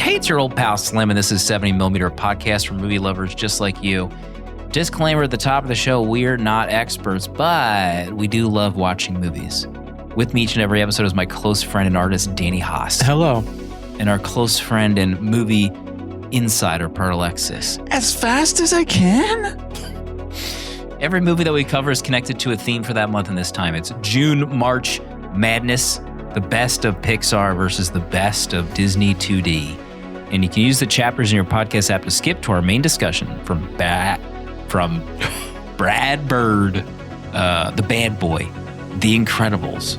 Hey, it's your old pal Slim, and this is 70mm podcast for movie lovers just like you. Disclaimer at the top of the show, we're not experts, but we do love watching movies. With me each and every episode is my close friend and artist, Danny Haas. Hello. And our close friend and movie insider, Per Alexis. As fast as I can? Every movie that we cover is connected to a theme for that month and this time. It's June, March, Madness, the best of Pixar versus the best of Disney 2D. And you can use the chapters in your podcast app to skip to our main discussion from Brad Bird, The Bad Boy, The Incredibles.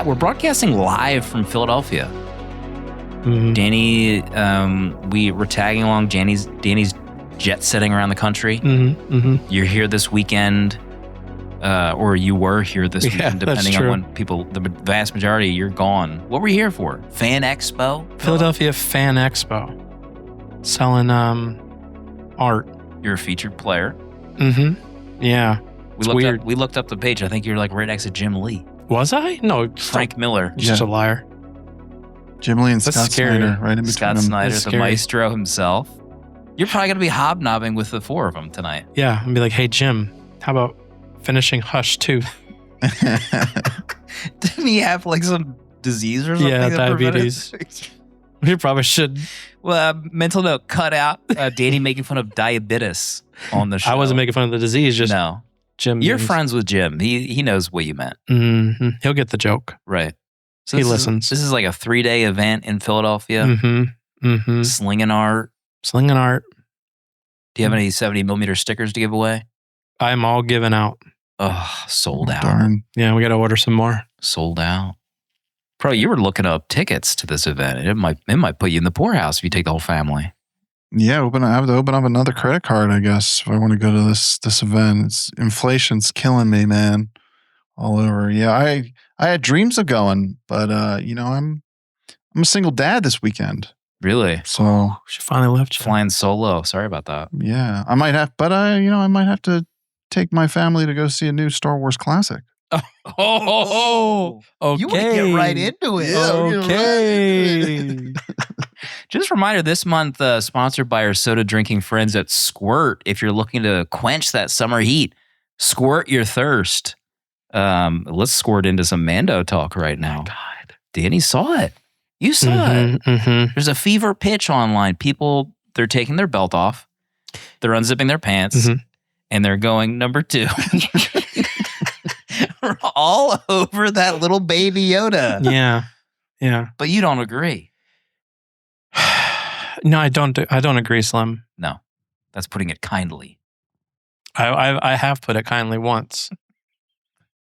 We're broadcasting live from Philadelphia. Mm-hmm. Danny, we're tagging along. Danny's jet setting around the country. Mm-hmm. Mm-hmm. You're here this weekend, or you were here this weekend, depending on when people. The vast majority, you're gone. What were you here for? Fan Expo? Philadelphia Fan Expo, selling art. You're a featured player. Mm-hmm. Yeah. We looked up the page. I think you're like right next to Jim Lee. Was I? No, Frank Miller. Just a liar. Jim Lee and Scott Snyder, right in between Scott them. Snyder, the maestro himself. You're probably going to be hobnobbing with the four of them tonight. Yeah, and be like, hey, Jim, how about finishing Hush 2? Didn't he have like some disease or something? Yeah, diabetes. We probably should. Well, mental note, cut out Danny making fun of diabetes on the show. I wasn't making fun of the disease, just no. Jim. You're friends with Jim. He knows what you meant. Mm-hmm. He'll get the joke. Right. So he listens. This is like a 3-day event in Philadelphia. Mm-hmm. Mm-hmm. Slinging art. Slinging art. Do you have any 70mm stickers to give away? I'm all given out. Oh, sold out. Darn. Yeah, we got to order some more. Sold out. Pro, you were looking up tickets to this event. It might put you in the poorhouse if you take the whole family. Yeah, I have to open up another credit card, I guess, if I want to go to this event. Inflation's killing me, man. All over. Yeah, I had dreams of going, but I'm a single dad this weekend. Really? So she finally left you. Flying solo. Sorry about that. Yeah, I might have, but I might have to take my family to go see a new Star Wars classic. Oh, okay. You want to get right into it. Okay. Just a reminder, this month sponsored by our soda drinking friends at Squirt. If you're looking to quench that summer heat, squirt your thirst. Let's squirt into some Mando talk right now. Oh God. Danny saw it. You saw it. Mm-hmm. There's a fever pitch online. People, they're taking their belt off. They're unzipping their pants. Mm-hmm. And they're going number 2. We're all over that little baby Yoda. Yeah. Yeah. But you don't agree. No, I don't agree, Slim. No. That's putting it kindly. I have put it kindly once.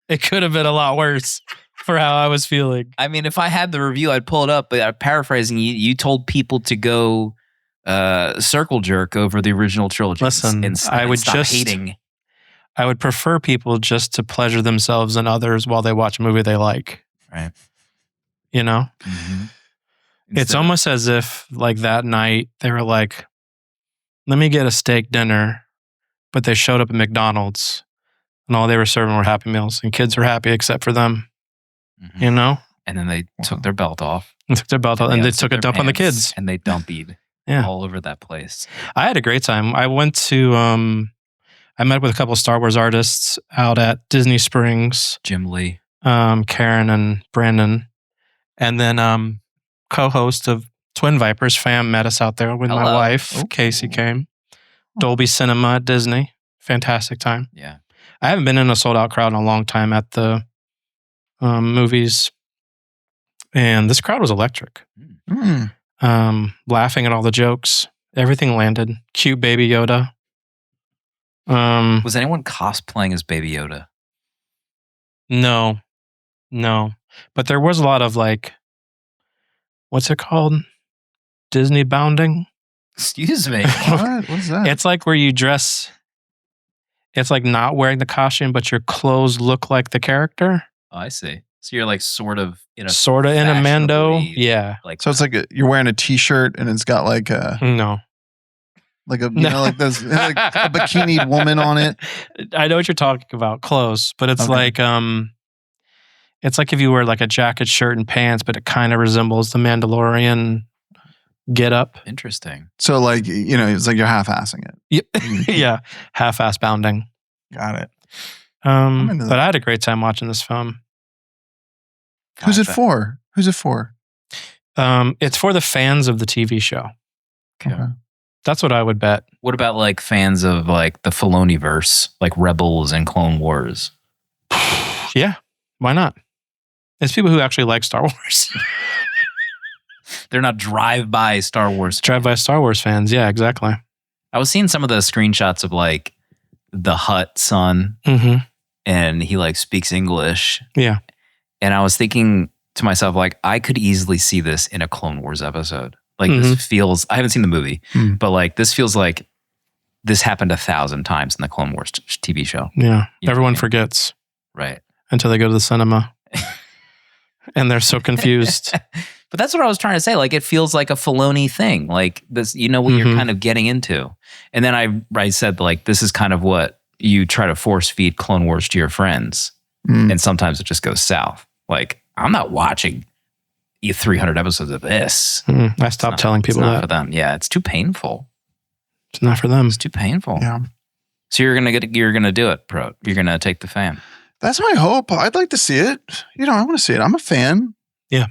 It could have been a lot worse for how I was feeling. I mean, if I had the review, I'd pull it up, but paraphrasing, you told people to go circle jerk over the original trilogy. Listen, I would just hating. I would prefer people just to pleasure themselves and others while they watch a movie they like. Right. You know? Mm-hmm. It's almost as if like that night they were like, let me get a steak dinner, but they showed up at McDonald's and all they were serving were Happy Meals and kids were happy except for them. Mm-hmm. You know? And then they took their belt off. And they took a dump on the kids. And they dumpied all over that place. I had a great time. I went to, I met with a couple of Star Wars artists out at Disney Springs. Jim Lee. Karen and Brandon. And then co-host of Twin Vipers, Fam, met us out there with my wife. Oh. Casey came. Dolby Cinema at Disney. Fantastic time. Yeah. I haven't been in a sold-out crowd in a long time at the movies. And this crowd was electric. Laughing at all the jokes. Everything landed. Cute baby Yoda. Was anyone cosplaying as Baby Yoda? No. But there was a lot of like, what's it called? Disney bounding? Excuse me. What is that? It's like where you dress. It's like not wearing the costume, but your clothes look like the character. Oh, I see. So you're like sort of in a Mando. fashionably, Yeah. Like So it's like you're wearing a t-shirt and it's got like a No. like a like this like a bikini woman on it. I know what you're talking about, clothes, but it's Okay. it's like if you wear like a jacket, shirt, and pants, but it kind of resembles the Mandalorian get up. interesting. So like it's like you're half-assing it. Yep. Yeah. Half-ass bounding. Got it. into But that. I had a great time watching this film. Who's it for? Who's it for? It's for the fans of the TV show. Okay. That's what I would bet. What about like fans of like the Filoni-verse, like Rebels and Clone Wars? Yeah. Why not? It's people who actually like Star Wars. They're not drive-by Star Wars. Drive-by Star Wars fans. Yeah, exactly. I was seeing some of the screenshots of like the Hutt son, Mm-hmm. and he like speaks English. Yeah. And I was thinking to myself, like, I could easily see this in a Clone Wars episode. Like, this feels, I haven't seen the movie, but like, this feels like this happened 1,000 times in the Clone Wars TV show. Yeah. You know Everyone what I mean? forgets Right. until they go to the cinema. And they're so confused. But that's what I was trying to say. Like, it feels like a Filoni thing. Like, this, you know what you're kind of getting into. And then I said, like, this is kind of what you try to force feed Clone Wars to your friends. And sometimes it just goes south. Like, I'm not watching 300 episodes of this. I stopped telling people it's not that. for them. Yeah, it's too painful. It's not for them. It's too painful. Yeah. So you're gonna do it, Pro. You're gonna take the fan. That's my hope. I'd like to see it. I want to see it. I'm a fan. Yeah.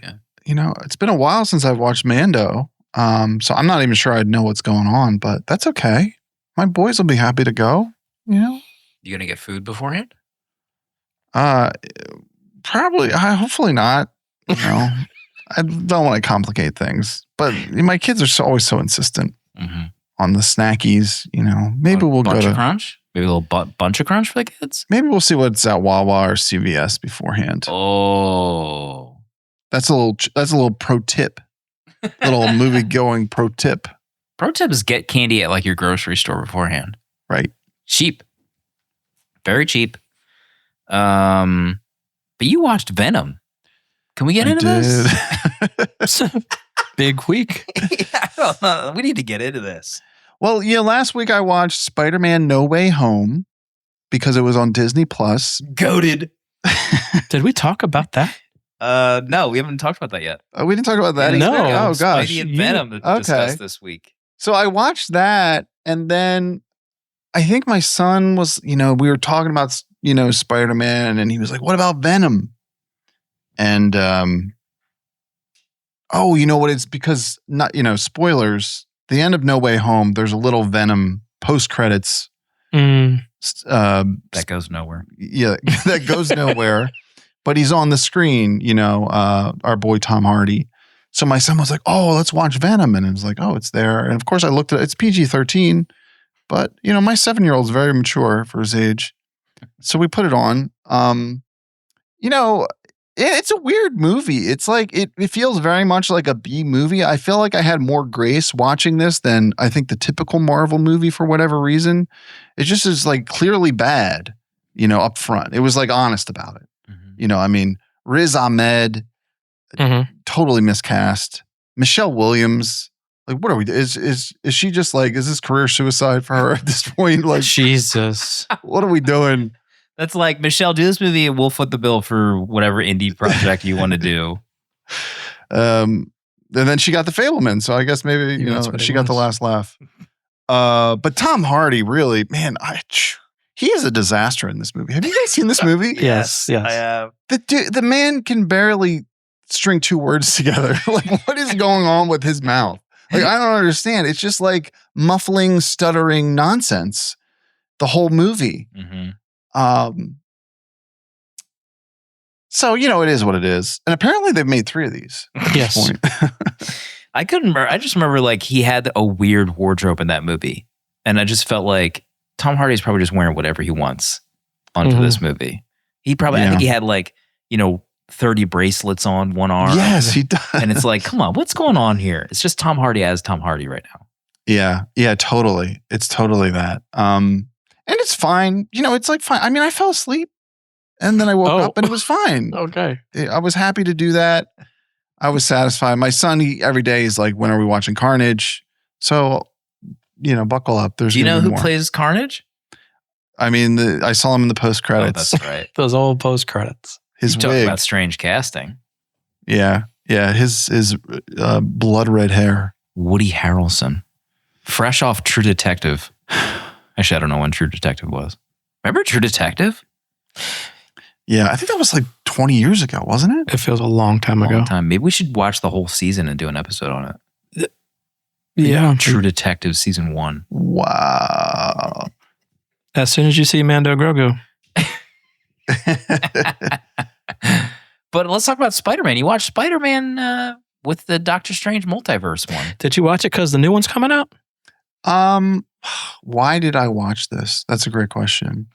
It's been a while since I've watched Mando. So I'm not even sure I'd know what's going on, but that's okay. My boys will be happy to go. You gonna get food beforehand? Probably. Hopefully not. I don't want to complicate things, but my kids are always so insistent on the snackies. Maybe we'll go Bunch to of Crunch. Maybe a little bunch of Crunch for the kids. Maybe we'll see what's at Wawa or CVS beforehand. Oh, That's a little pro tip. Little movie going pro tip. Pro tip is get candy at like your grocery store beforehand. Right. Cheap. Very cheap. But you watched Venom. Can we get into this? Big week. I don't know. We need to get into this. Well, last week I watched Spider-Man No Way Home because it was on Disney Plus. Goated. Did we talk about that? No, we haven't talked about that yet. We didn't talk about that. No. Oh gosh. Spidey and Venom to discuss this week. So I watched that, and then I think my son was, we were talking about, Spider-Man, and he was like, "What about Venom?" And you know what? It's because not, spoilers. The end of No Way Home, there's a little Venom post credits. That goes nowhere. Yeah, that goes nowhere. But he's on the screen, our boy Tom Hardy. So my son was like, "Oh, let's watch Venom," and it was like, "Oh, it's there." And of course, I looked at it. It's PG-13, but my 7-year-old's very mature for his age. So we put it on. It's a weird movie. It's like it feels very much like a B movie. I feel like I had more grace watching this than I think the typical Marvel movie for whatever reason. It just is like clearly bad, up front. It was like honest about it. Riz Ahmed, totally miscast. Michelle Williams, like, what are we? Is she just like, is this career suicide for her at this point? Like, Jesus, what are we doing? That's like, Michelle, do this movie and we'll foot the bill for whatever indie project you want to do. And then she got the Fableman, so I guess maybe she got the last laugh. But Tom Hardy, really, man, he is a disaster in this movie. Have you guys seen this movie? Yes. I have. The man can barely string two words together. Like, what is going on with his mouth? Like, I don't understand. It's just like muffling, stuttering nonsense the whole movie. So, it is what it is. And apparently they've made 3 of these. Yes. I couldn't remember. I just remember like he had a weird wardrobe in that movie. And I just felt like Tom Hardy's probably just wearing whatever he wants onto this movie. He probably, I think he had like, 30 bracelets on one arm. Yes, he does. And it's like, come on, what's going on here? It's just Tom Hardy as Tom Hardy right now. Yeah, totally. It's totally that. And it's fine. It's like fine. I mean, I fell asleep and then I woke up and it was fine. Okay. I was happy to do that. I was satisfied. My son, every day is like, when are we watching Carnage? So, buckle up. There's Do you know who more. plays Carnage? I mean, I saw him in the post credits. Oh, that's right. Those old post credits. His You talk wig. about strange casting. Yeah. His blood red hair. Woody Harrelson, fresh off True Detective. Actually, I don't know when True Detective was. Remember True Detective? Yeah, I think that was like 20 years ago, wasn't it? It feels a long time ago. Maybe we should watch the whole season and do an episode on it. Yeah. True Detective season 1. Wow. As soon as you see Mando Grogu. But let's talk about Spider-Man. You watched Spider-Man with the Doctor Strange multiverse one. Did you watch it because the new one's coming out? Why did I watch this? That's a great question.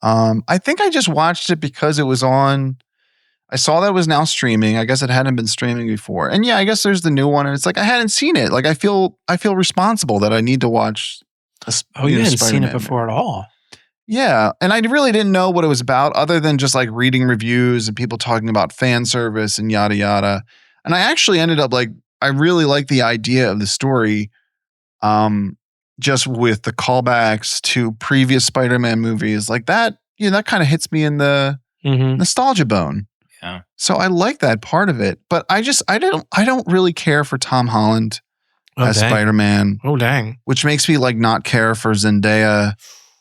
I think I just watched it because it was on. I saw that it was now streaming. I guess it hadn't been streaming before. And yeah, I guess there's the new one, and it's like I hadn't seen it. Like I feel responsible that I need to watch. You hadn't seen it before at all. Yeah, and I really didn't know what it was about, other than just like reading reviews and people talking about fan service and yada yada. And I actually ended up like I really like the idea of the story. Just with the callbacks to previous Spider-Man movies, like that, that kind of hits me in the nostalgia bone. Yeah. So I like that part of it, but I don't really care for Tom Holland as Spider-Man. Oh dang! Which makes me like not care for Zendaya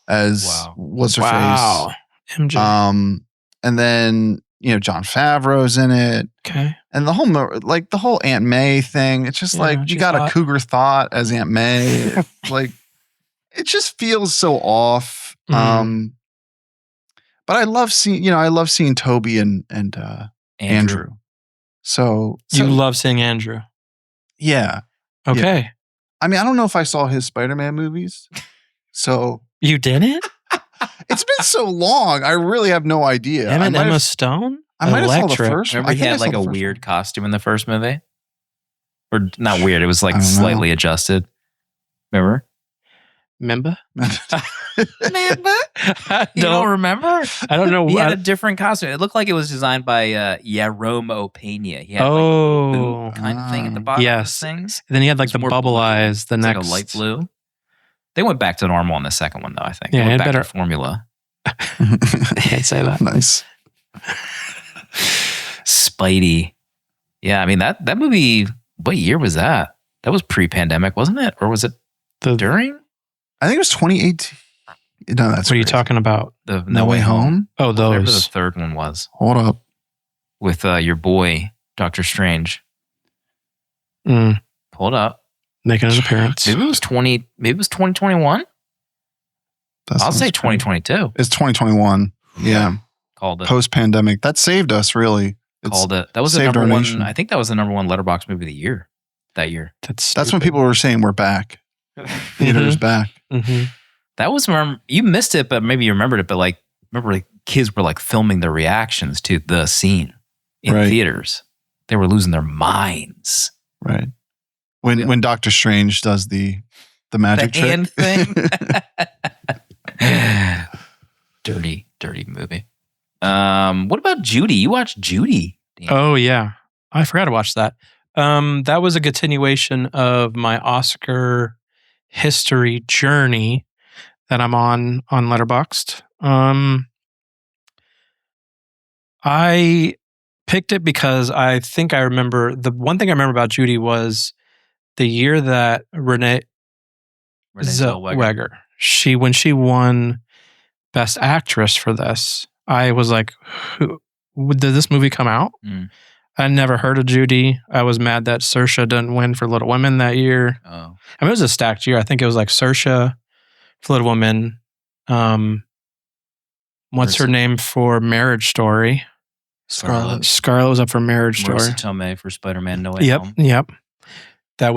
as what's her face. MJ. And then Jon Favreau's in it. Okay. And the whole Aunt May thing, it's just like you got a cougar thought as Aunt May. Like it just feels so off. But I love seeing Toby and Andrew. So you love seeing Andrew. Yeah. Okay. Yeah. I mean, I don't know if I saw his Spider-Man movies. So you didn't? It's been so long. I really have no idea. Him and Emma Stone? I might have saw the first one. Remember he had like a weird costume in the first movie? Or not weird. It was like slightly adjusted. Remember? Remember? You don't remember? I don't know. He had a different costume. It looked like it was designed by Yaromo Pena. He had like a boot kind of thing at the bottom of his things. And then he had like the bubble eyes. The next, like a light blue. They went back to normal on the second one, though. I think. Yeah, they went back to formula. Can't say that. Nice. Spidey. Yeah, I mean that movie. What year was that? That was pre-pandemic, wasn't it? Or was it during? I think it was 2018. No, that's what are you talking about? The No Way Home. Oh, those. Whatever the third one was. Hold up. With your boy Doctor Strange. Hold up. Making his appearance. Maybe it was 2021. I'll say 2022. It's 2021. Yeah. Called it. Post-pandemic. That saved us, really. Called it. That was the number one. I think that was the number one Letterboxd movie of the year. That year. That's when people were saying we're back. Theater's back. That was you missed it, but maybe you remembered it. But like, remember, like, kids were like filming their reactions to the scene in theaters. They were losing their minds. Right. When Doctor Strange does the magic trick. Hand thing. dirty movie. What about Judy? You watched Judy? Oh yeah, I forgot to watch that. That was a continuation of my Oscar history journey that I'm on Letterboxd. I picked it because I think I remember the one thing I remember about Judy was the year that Renee Zellweger, when she won Best Actress for this, I was like, did this movie come out? I never heard of Judy. I was mad that Saoirse didn't win for Little Women that year. Oh. I mean, it was a stacked year. I think it was like Saoirse for Little Women. What's her name for Marriage Story? Scarlett. Scarlett was up for Marriage Story. Marissa Tomei for Spider-Man No Way Home. Yep.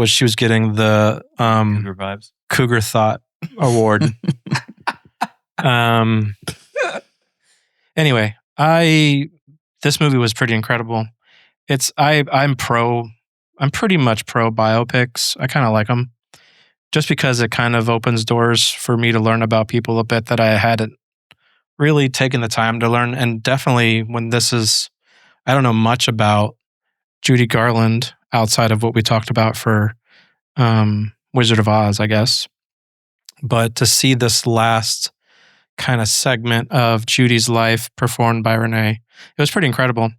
She was getting the Cougar vibes. Cougar Thought Award. Anyway, this movie was pretty incredible. I'm pretty much pro biopics. I kind of like them just because it kind of opens doors for me to learn about people a bit that I hadn't really taken the time to learn. And definitely when I don't know much about Judy Garland outside of what we talked about for Wizard of Oz, I guess. But to see this last kind of segment of Judy's life performed by Renee, it was pretty incredible.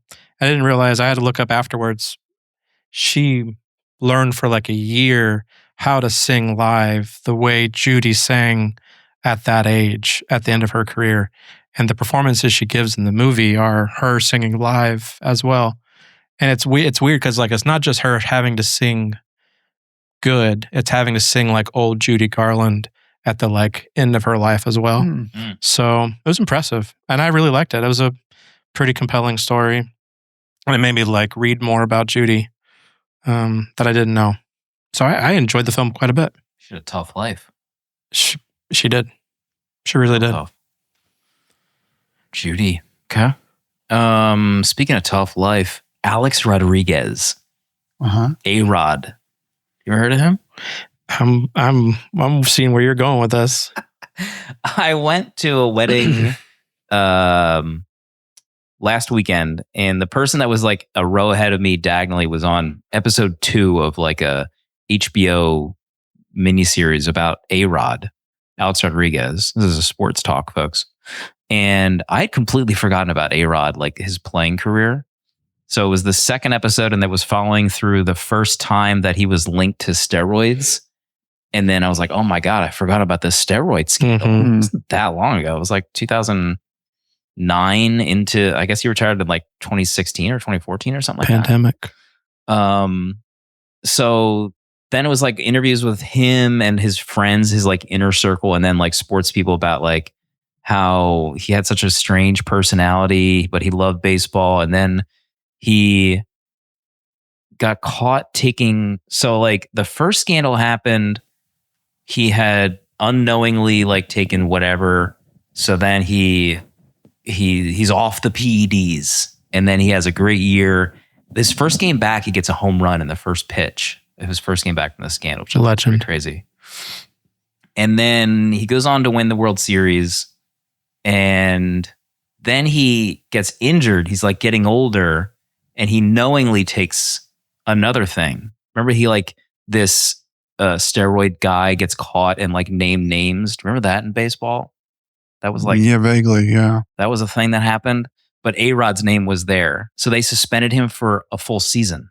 I didn't realize, I had to look up afterwards. She learned for like a year how to sing live the way Judy sang at that age, at the end of her career. And the performances she gives in the movie are her singing live as well. And it's weird because like it's not just her having to sing good, it's having to sing like old Judy Garland at the like end of her life as well. So it was impressive. And I really liked it. It was a pretty compelling story. And it made me like read more about Judy that I didn't know. So I enjoyed the film quite a bit. She had a tough life. She did. She really did. Tough. Judy. Okay. Speaking of tough life, Alex Rodriguez. A-Rod. You ever heard of him? I'm seeing where you're going with this. I went to a wedding last weekend, and the person that was like a row ahead of me diagonally was on episode 2 of like a HBO miniseries about A-Rod, Alex Rodriguez. This is a sports talk, folks. And I had completely forgotten about A-Rod, like his playing career. So it was the second episode, and that was following through the first time that he was linked to steroids. And then I was like, oh my God, I forgot about this steroid scandal. It wasn't that long ago. It was like 2009 into, I guess he retired in like 2016 or 2014 or something like Pandemic. that. So then it was like interviews with him and his friends, his like inner circle, and then like sports people about like how he had such a strange personality, but he loved baseball. And then he got caught taking, so like the first scandal happened, he had unknowingly like taken whatever. So then he's off the PEDs, and then he has a great year. This first game back, he gets a home run in the first pitch of his first game back from the scandal, which is pretty crazy. And then he goes on to win the World Series, and then he gets injured. He's like getting older, and he knowingly takes another thing. Remember, he like this steroid guy gets caught and like named names. Do you remember that in baseball? That was like, yeah, vaguely, yeah. That was a thing that happened. But A-Rod's name was there, so they suspended him for a full season.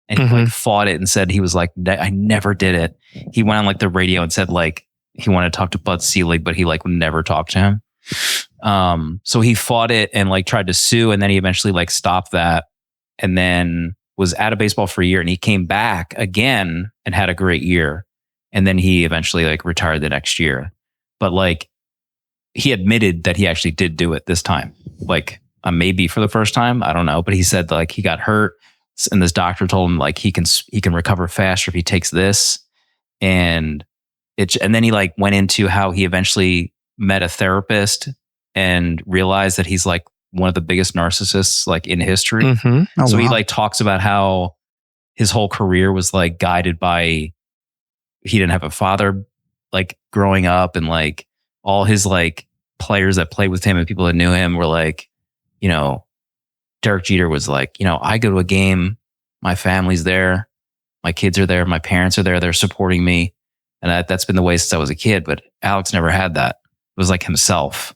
And he like fought it and said he was like, I never did it. He went on like the radio and said like he wanted to talk to Bud Selig, but he like would never talk to him. So he fought it and like tried to sue, and then he eventually like stopped that, and then was out of baseball for a year, and he came back again and had a great year. And then he eventually like retired the next year. But like he admitted that he actually did do it this time. Like maybe for the first time, I don't know. But he said like he got hurt, and this doctor told him like he can recover faster if he takes this. And then he like went into how he eventually met a therapist and realized that he's like one of the biggest narcissists like in history. He like talks about how his whole career was like guided by, he didn't have a father like growing up, and like all his like players that played with him and people that knew him were like, you know, Derek Jeter was like, you know, I go to a game, my family's there, my kids are there, my parents are there, they're supporting me. And that's been the way since I was a kid. But Alex never had that. It was like himself.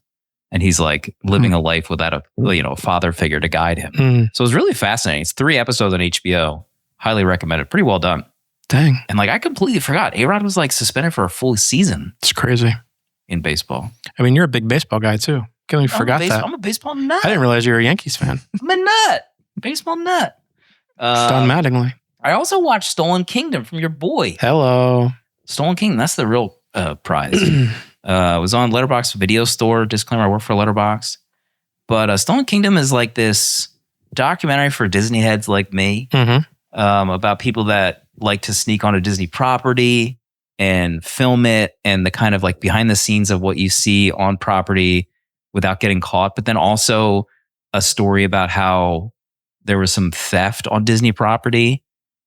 And he's like living a life without a father figure to guide him. So it was really fascinating. It's 3 episodes on HBO. Highly recommended. Pretty well done. Dang. And like I completely forgot. A-Rod was like suspended for a full season. It's crazy. In baseball. I mean, you're a big baseball guy too. Can't forgot that. I'm a baseball nut. I didn't realize you were a Yankees fan. I'm a nut. Baseball nut. Don Mattingly. I also watched Stolen Kingdom from your boy. Hello. Stolen Kingdom. That's the real prize. It was on Letterboxd Video Store. Disclaimer, I work for Letterboxd. But Stolen Kingdom is like this documentary for Disney heads like me about people that like to sneak on a Disney property and film it and the kind of like behind the scenes of what you see on property without getting caught, but then also a story about how there was some theft on Disney property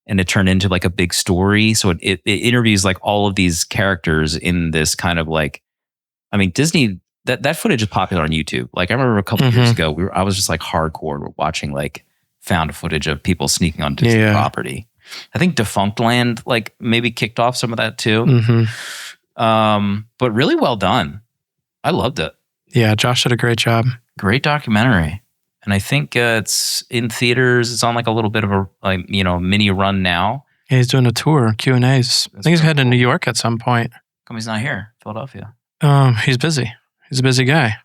and it turned into like a big story. So it interviews like all of these characters in this kind of like, I mean, Disney, that footage is popular on YouTube. Like I remember a couple years ago, I was just like hardcore watching like found footage of people sneaking on Disney property. I think Defunctland like maybe kicked off some of that too. But really well done. I loved it. Yeah, Josh did a great job. Great documentary. And I think it's in theaters. It's on like a little bit of a like, you know, mini run now. Yeah, he's doing a tour, Q&As. I think he's heading to New York at some point. Come he's not here, Philadelphia. He's busy. He's a busy guy.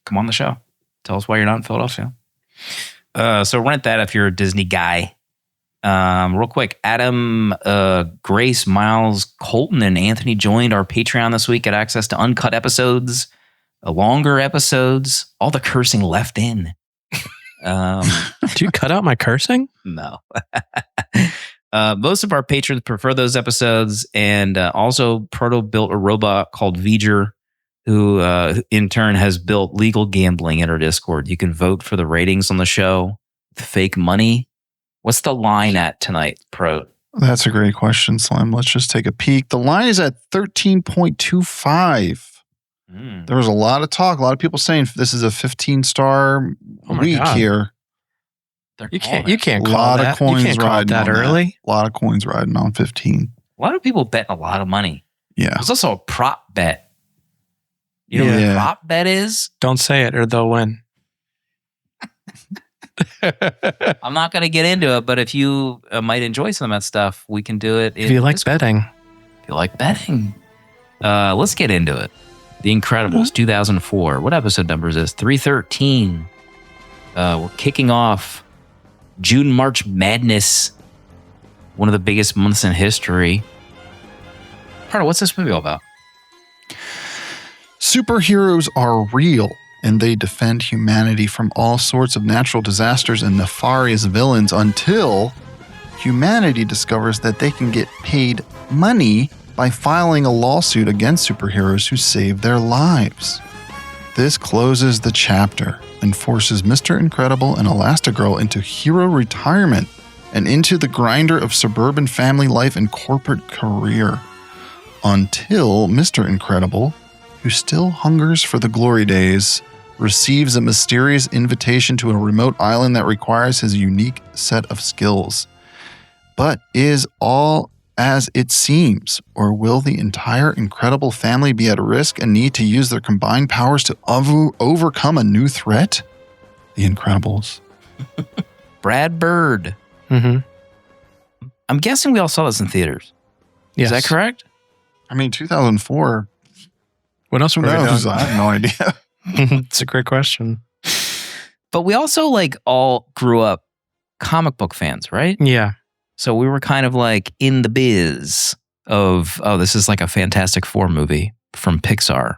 Come on the show. Tell us why you're not in Philadelphia. So rent that if you're a Disney guy. Real quick, Adam, Grace, Miles, Colton, and Anthony joined our Patreon this week. Get access to uncut episodes, longer episodes, all the cursing left in. Did you cut out my cursing? No. Most of our patrons prefer those episodes, and also Proto built a robot called V'ger, who in turn has built legal gambling in our Discord. You can vote for the ratings on the show with fake money. What's the line at tonight, Pro? That's a great question, Slim. Let's just take a peek. The line is at 13.25. There was a lot of talk. A lot of people saying this is a 15-star week here. You can't call a lot that. Of coins you can't call riding that on early. A lot of coins riding on 15. A lot of people betting a lot of money. Yeah. There's also a prop bet. You know what a prop bet is? Don't say it or they'll win. I'm not going to get into it, but if you might enjoy some of that stuff, we can do it. If you like betting. If you like betting. Let's get into it. The Incredibles, 2004. What episode number is this? 313. We're kicking off June, March Madness. One of the biggest months in history. Proto, what's this movie all about? Superheroes are real, and they defend humanity from all sorts of natural disasters and nefarious villains until humanity discovers that they can get paid money by filing a lawsuit against superheroes who save their lives. This closes the chapter and forces Mr. Incredible and Elastigirl into hero retirement and into the grinder of suburban family life and corporate career. Until Mr. Incredible, who still hungers for the glory days, receives a mysterious invitation to a remote island that requires his unique set of skills. But is all as it seems, or will the entire Incredible family be at risk and need to use their combined powers to overcome a new threat? The Incredibles. Brad Bird. I'm guessing we all saw this in theaters. Yes. Is that correct? I mean, 2004. What else were we knows? doing? I have no idea. It's a great question. But we also like all grew up comic book fans, right? Yeah. So we were kind of like in the biz of, oh, this is like a Fantastic Four movie from Pixar.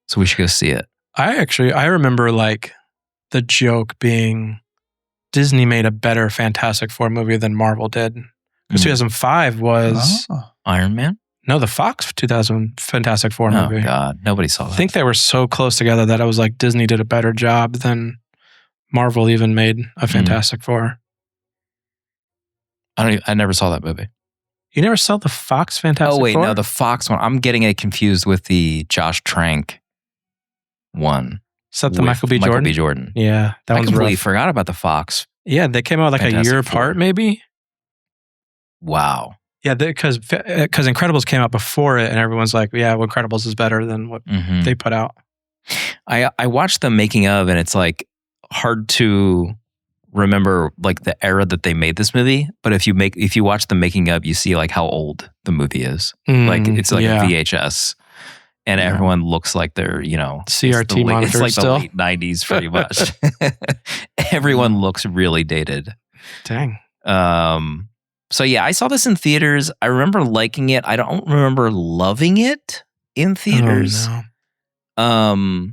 So we should go see it. I remember like the joke being Disney made a better Fantastic Four movie than Marvel did. Because 2005 was Iron Man? No, the Fox 2000 Fantastic Four movie. Oh, God. Nobody saw that. I think they were so close together that I was like, Disney did a better job than Marvel even made a Fantastic Four. I never saw that movie. You never saw the Fox Fantastic Four? Oh, wait, no, the Fox one. I'm getting it confused with the Josh Trank one. Is that the Michael B. Jordan? Michael B. Jordan. Yeah, that I one's completely rough. forgot about the Fox. Yeah, they came out like Fantastic a year Four. apart, maybe. Wow. Yeah, because Incredibles came out before it, and everyone's like, "Yeah, well, Incredibles is better than what they put out." I watched the making of, and it's like hard to remember like the era that they made this movie. But if you watch the making of, you see like how old the movie is. Like it's like a VHS, and everyone looks like they're CRT monitors. It's like still? the late 90s, pretty much. Everyone looks really dated. Dang. So yeah, I saw this in theaters. I remember liking it. I don't remember loving it in theaters. Oh, no.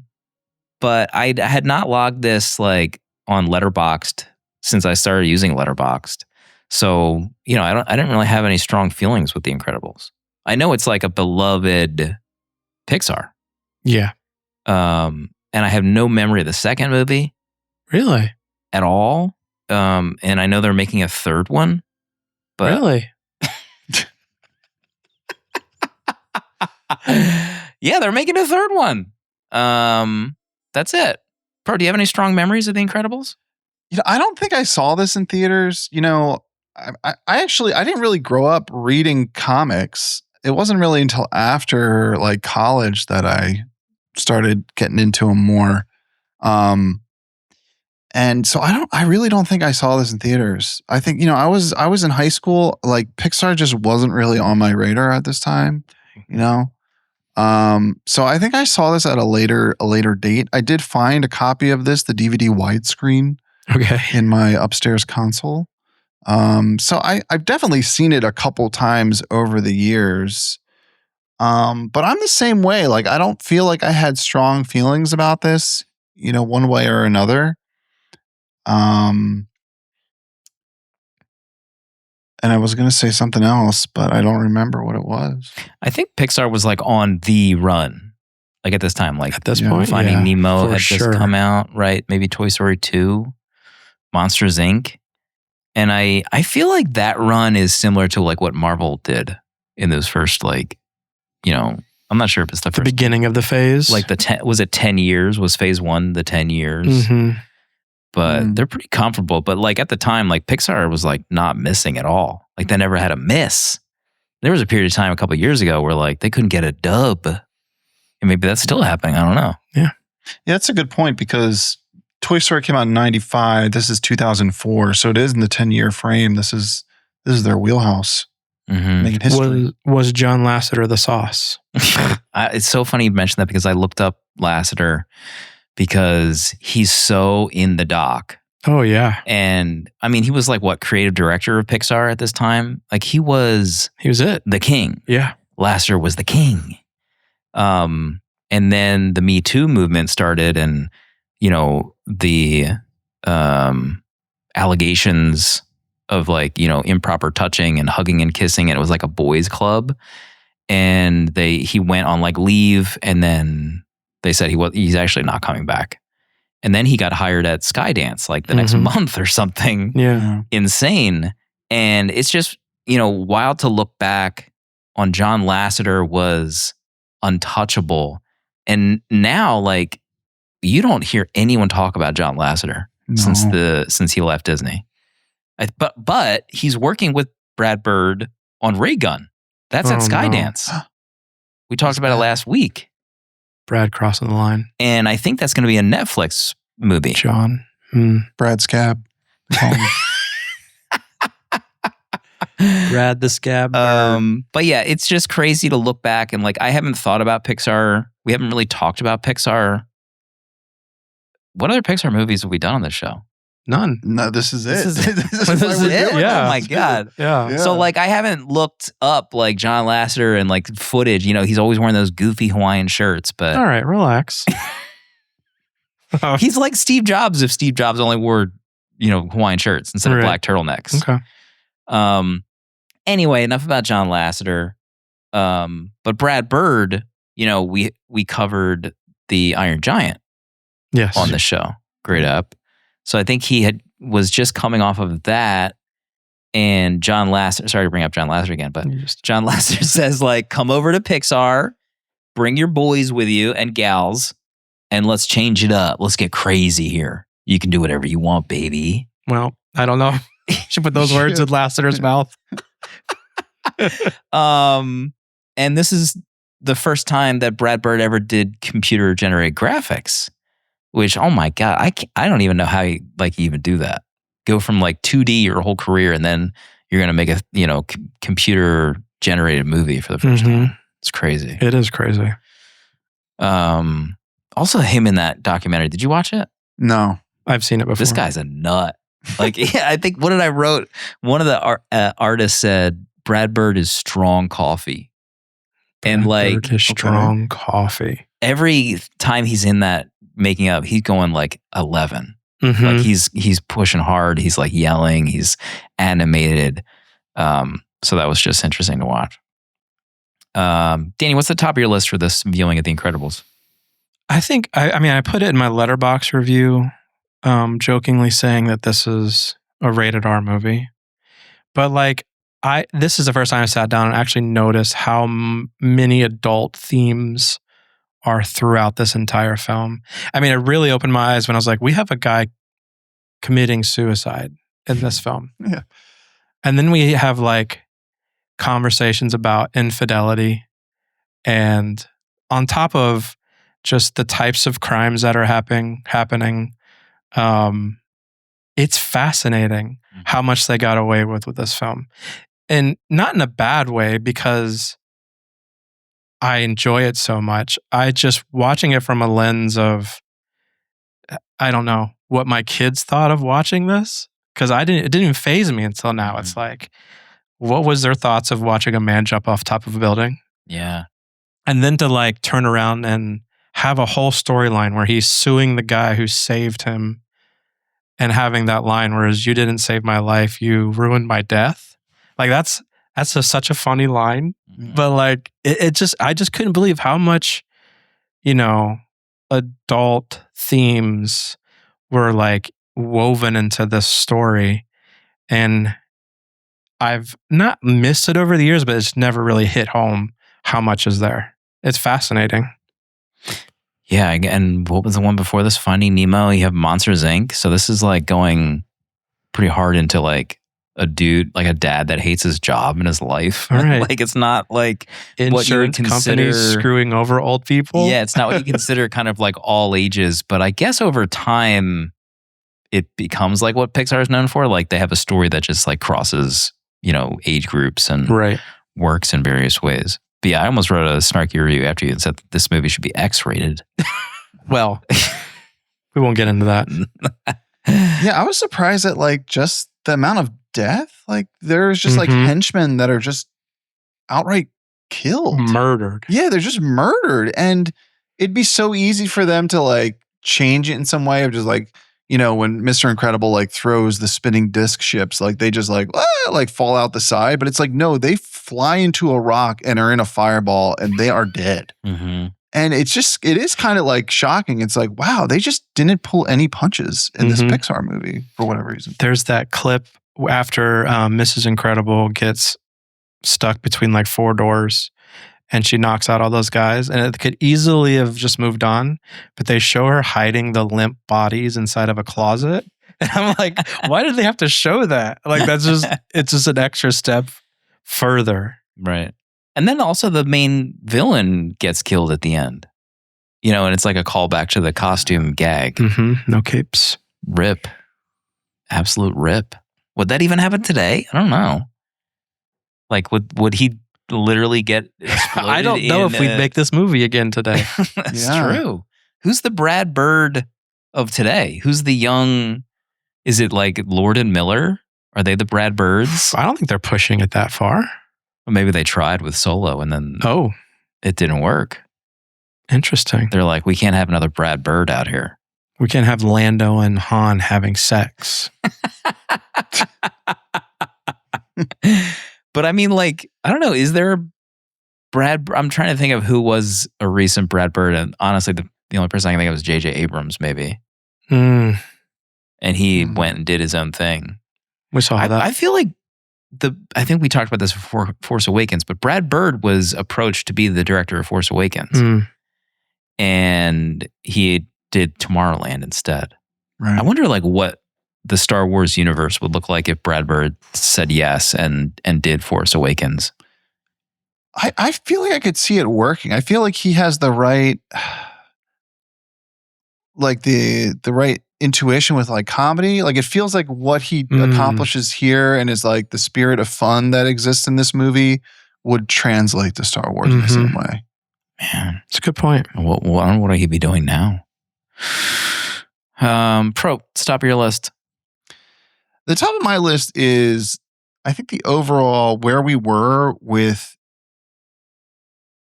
But I had not logged this like on Letterboxd since I started using Letterboxd. So, I didn't really have any strong feelings with The Incredibles. I know it's like a beloved Pixar. Yeah. And I have no memory of the second movie. Really? At all. And I know they're making a third one. But really? Yeah, they're making a third one. That's it. Pro, do you have any strong memories of The Incredibles? I don't think I saw this in theaters. I didn't really grow up reading comics. It wasn't really until after like college that I started getting into them more. And so I really don't think I saw this in theaters. I think, I was in high school, like Pixar just wasn't really on my radar at this time, So I think I saw this at a later date. I did find a copy of this, the DVD widescreen, in my upstairs console. So I've definitely seen it a couple times over the years. But I'm the same way. Like, I don't feel like I had strong feelings about this, one way or another. And I was going to say something else, but I don't remember what it was. I think Pixar was like on the run, like at this time, like at this point, Finding Nemo had just come out, right? Maybe Toy Story 2, Monsters Inc. And I feel like that run is similar to like what Marvel did in those first, like, I'm not sure if it's the first beginning of the phase. Like was it 10 years? Was phase 1 the 10 years? Mm-hmm. But they're pretty comfortable. But like at the time, like Pixar was like not missing at all. Like they never had a miss. There was a period of time a couple of years ago where like they couldn't get a dub. And maybe that's still happening. I don't know. Yeah, that's a good point because Toy Story came out in 95. This is 2004. So it is in the 10-year frame. This is their wheelhouse. Mm-hmm. Making history. Was John Lasseter the sauce? It's so funny you mentioned that because I looked up Lasseter because he's so in the doc. Oh, yeah. And I mean, he was like what, creative director of Pixar at this time? Like he was it. The king. Yeah. Lasseter was the king. And then the Me Too movement started and, the allegations of like, improper touching and hugging and kissing. And it was like a boys club. And he went on like leave and then they said he's actually not coming back. And then he got hired at Skydance like the next month or something. Yeah. Insane. And it's just, wild to look back on John Lasseter was untouchable. And now like you don't hear anyone talk about John Lasseter since he left Disney. But he's working with Brad Bird on Ray Gun. That's at Skydance. No. We talked about it last week. Brad crossing the line. And I think that's going to be a Netflix movie. John. Brad Scab. Brad the Scab. But yeah, it's just crazy to look back and like I haven't thought about Pixar. We haven't really talked about Pixar. What other Pixar movies have we done on this show? None. No, this is it. This is it? Yeah. Oh my God. Yeah. So like I haven't looked up like John Lasseter and like footage. He's always wearing those goofy Hawaiian shirts, but all right, relax. He's like Steve Jobs if Steve Jobs only wore, Hawaiian shirts instead of black turtlenecks. Okay. Anyway, enough about John Lasseter. But Brad Bird, we covered the Iron Giant on the show. Great up. So I think he was just coming off of that, and John Lasseter. Sorry to bring up John Lasseter again, but John Lasseter says like, "Come over to Pixar, bring your boys with you and gals, and let's change it up. Let's get crazy here. You can do whatever you want, baby." Well, I don't know. Should put those words in Lasseter's mouth. And this is the first time that Brad Bird ever did computer generated graphics. Which, oh my God, I don't even know how you even do that. Go from like 2D your whole career and then you're going to make a, computer generated movie for the first time. It's crazy. It is crazy. Also him in that documentary. Did you watch it? No. I've seen it before. This guy's a nut. Like, yeah, I think, what did I wrote? One of the artists said, Brad Bird is strong coffee. And like, Bird is strong coffee. Every time he's in that making up, he's going like 11. Mm-hmm. Like he's pushing hard. He's like yelling. He's animated. So that was just interesting to watch. Danny, what's the top of your list for this viewing of The Incredibles? I think, I put it in my Letterboxd review, jokingly saying that this is a rated R movie. But like, this is the first time I sat down and actually noticed how many adult themes are throughout this entire film. I mean, it really opened my eyes when I was like, we have a guy committing suicide in this film. Yeah. And then we have like conversations about infidelity, and on top of just the types of crimes that are happening, it's fascinating how much they got away with this film. And not in a bad way, because I enjoy it so much. I just watching it from a lens of, I don't know what my kids thought of watching this, because it didn't even faze me until now. It's like, what was their thoughts of watching a man jump off top of a building? Yeah. And then to like turn around and have a whole storyline where he's suing the guy who saved him, and having that line where you didn't save my life, you ruined my death. Like that's such a funny line. But like I just couldn't believe how much, adult themes were like woven into this story. And I've not missed it over the years, but it's never really hit home how much is there. It's fascinating. Yeah, and what was the one before this? Finding Nemo. You have Monsters, Inc. So this is like going pretty hard into like a dude, like a dad that hates his job and his life. Right. Like it's not like insurance what you would consider, companies screwing over old people. Yeah, it's not what you consider kind of like all ages. But I guess over time, it becomes like what Pixar is known for. Like they have a story that just like crosses, age groups and works in various ways. But yeah, I almost wrote a snarky review after you said that this movie should be X-rated. Well, we won't get into that. Yeah, I was surprised at like just the amount of death. Like there's just like henchmen that are just outright killed. Murdered. Yeah, they're just murdered. And it'd be so easy for them to like change it in some way of just like, when Mr. Incredible like throws the spinning disc ships, like they just like fall out the side. But it's like, no, they fly into a rock and are in a fireball and they are dead. Mm-hmm. And it is kind of like shocking. It's like, wow, they just didn't pull any punches in this Pixar movie for whatever reason. There's that clip after Mrs. Incredible gets stuck between like 4 doors and she knocks out all those guys, and it could easily have just moved on, but they show her hiding the limp bodies inside of a closet. And I'm like, why did they have to show that? Like it's just an extra step further. Right. And then also the main villain gets killed at the end. And it's like a callback to the costume gag. Mm-hmm. No capes. Rip. Absolute rip. Would that even happen today? I don't know. Like, would he literally get exploded? I don't know if we'd make this movie again today. That's true. Who's the Brad Bird of today? Who's the young... Is it like Lord and Miller? Are they the Brad Birds? I don't think they're pushing it that far. Or maybe they tried with Solo and then it didn't work. Interesting. They're like, we can't have another Brad Bird out here. We can't have Lando and Han having sex. But I mean, like, I don't know. Is there a Brad? I'm trying to think of who was a recent Brad Bird. And honestly, the only person I can think of is J.J. Abrams, maybe. And he went and did his own thing. We saw that. I feel like I think we talked about this before Force Awakens, but Brad Bird was approached to be the director of Force Awakens. And he did Tomorrowland instead. Right. I wonder like what the Star Wars universe would look like if Brad Bird said yes and did Force Awakens. I feel like I could see it working. I feel like he has the right, like the right intuition with like comedy. Like it feels like what he accomplishes here and is like the spirit of fun that exists in this movie would translate to Star Wars in the same way. Man, it's a good point. What would he be doing now? Pro, stop your list. The top of my list is, I think, the overall where we were with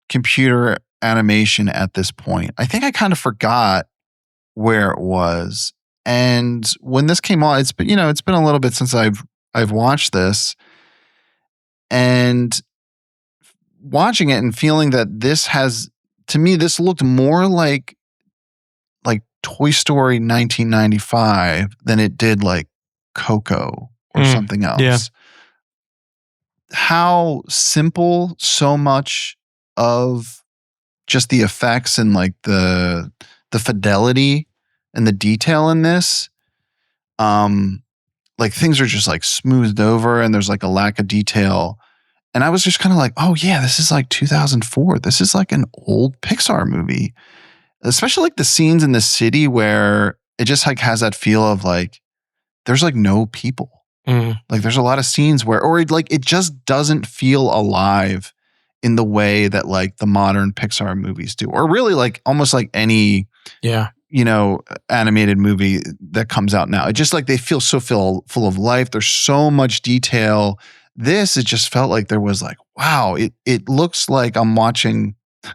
computer animation at this point. I think I kind of forgot where it was. And when this came on, it's been a little bit since I've watched this. And watching it and feeling that to me, this looked more like Toy Story 1995 than it did like Coco or something else. Yeah. How simple so much of just the effects and like the fidelity and the detail in this. Like things are just like smoothed over and there's like a lack of detail. And I was just kind of like, oh yeah, this is like 2004. This is like an old Pixar movie. Especially like the scenes in the city where it just like has that feel of like there's like no people. Like there's a lot of scenes where, or it just doesn't feel alive in the way that like the modern Pixar movies do, or really like almost like any, animated movie that comes out now. It just like they feel so full of life. There's so much detail. It just felt like there was like, wow, it looks like I'm watching, like,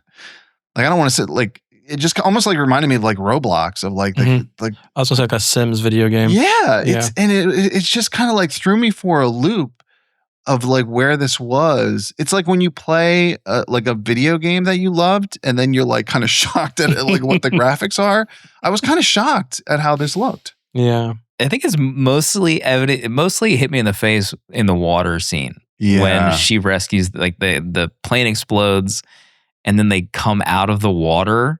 I don't want to say like, it just almost like reminded me of like Roblox of like, like also like a Sims video game. Yeah. It's just kind of like threw me for a loop of like where this was. It's like when you play like a video game that you loved and then you're like kind of shocked at like what the graphics are. I was kind of shocked at how this looked. Yeah. I think it's mostly evident. It mostly hit me in the face in the water scene when she rescues, like the plane explodes and then they come out of the water.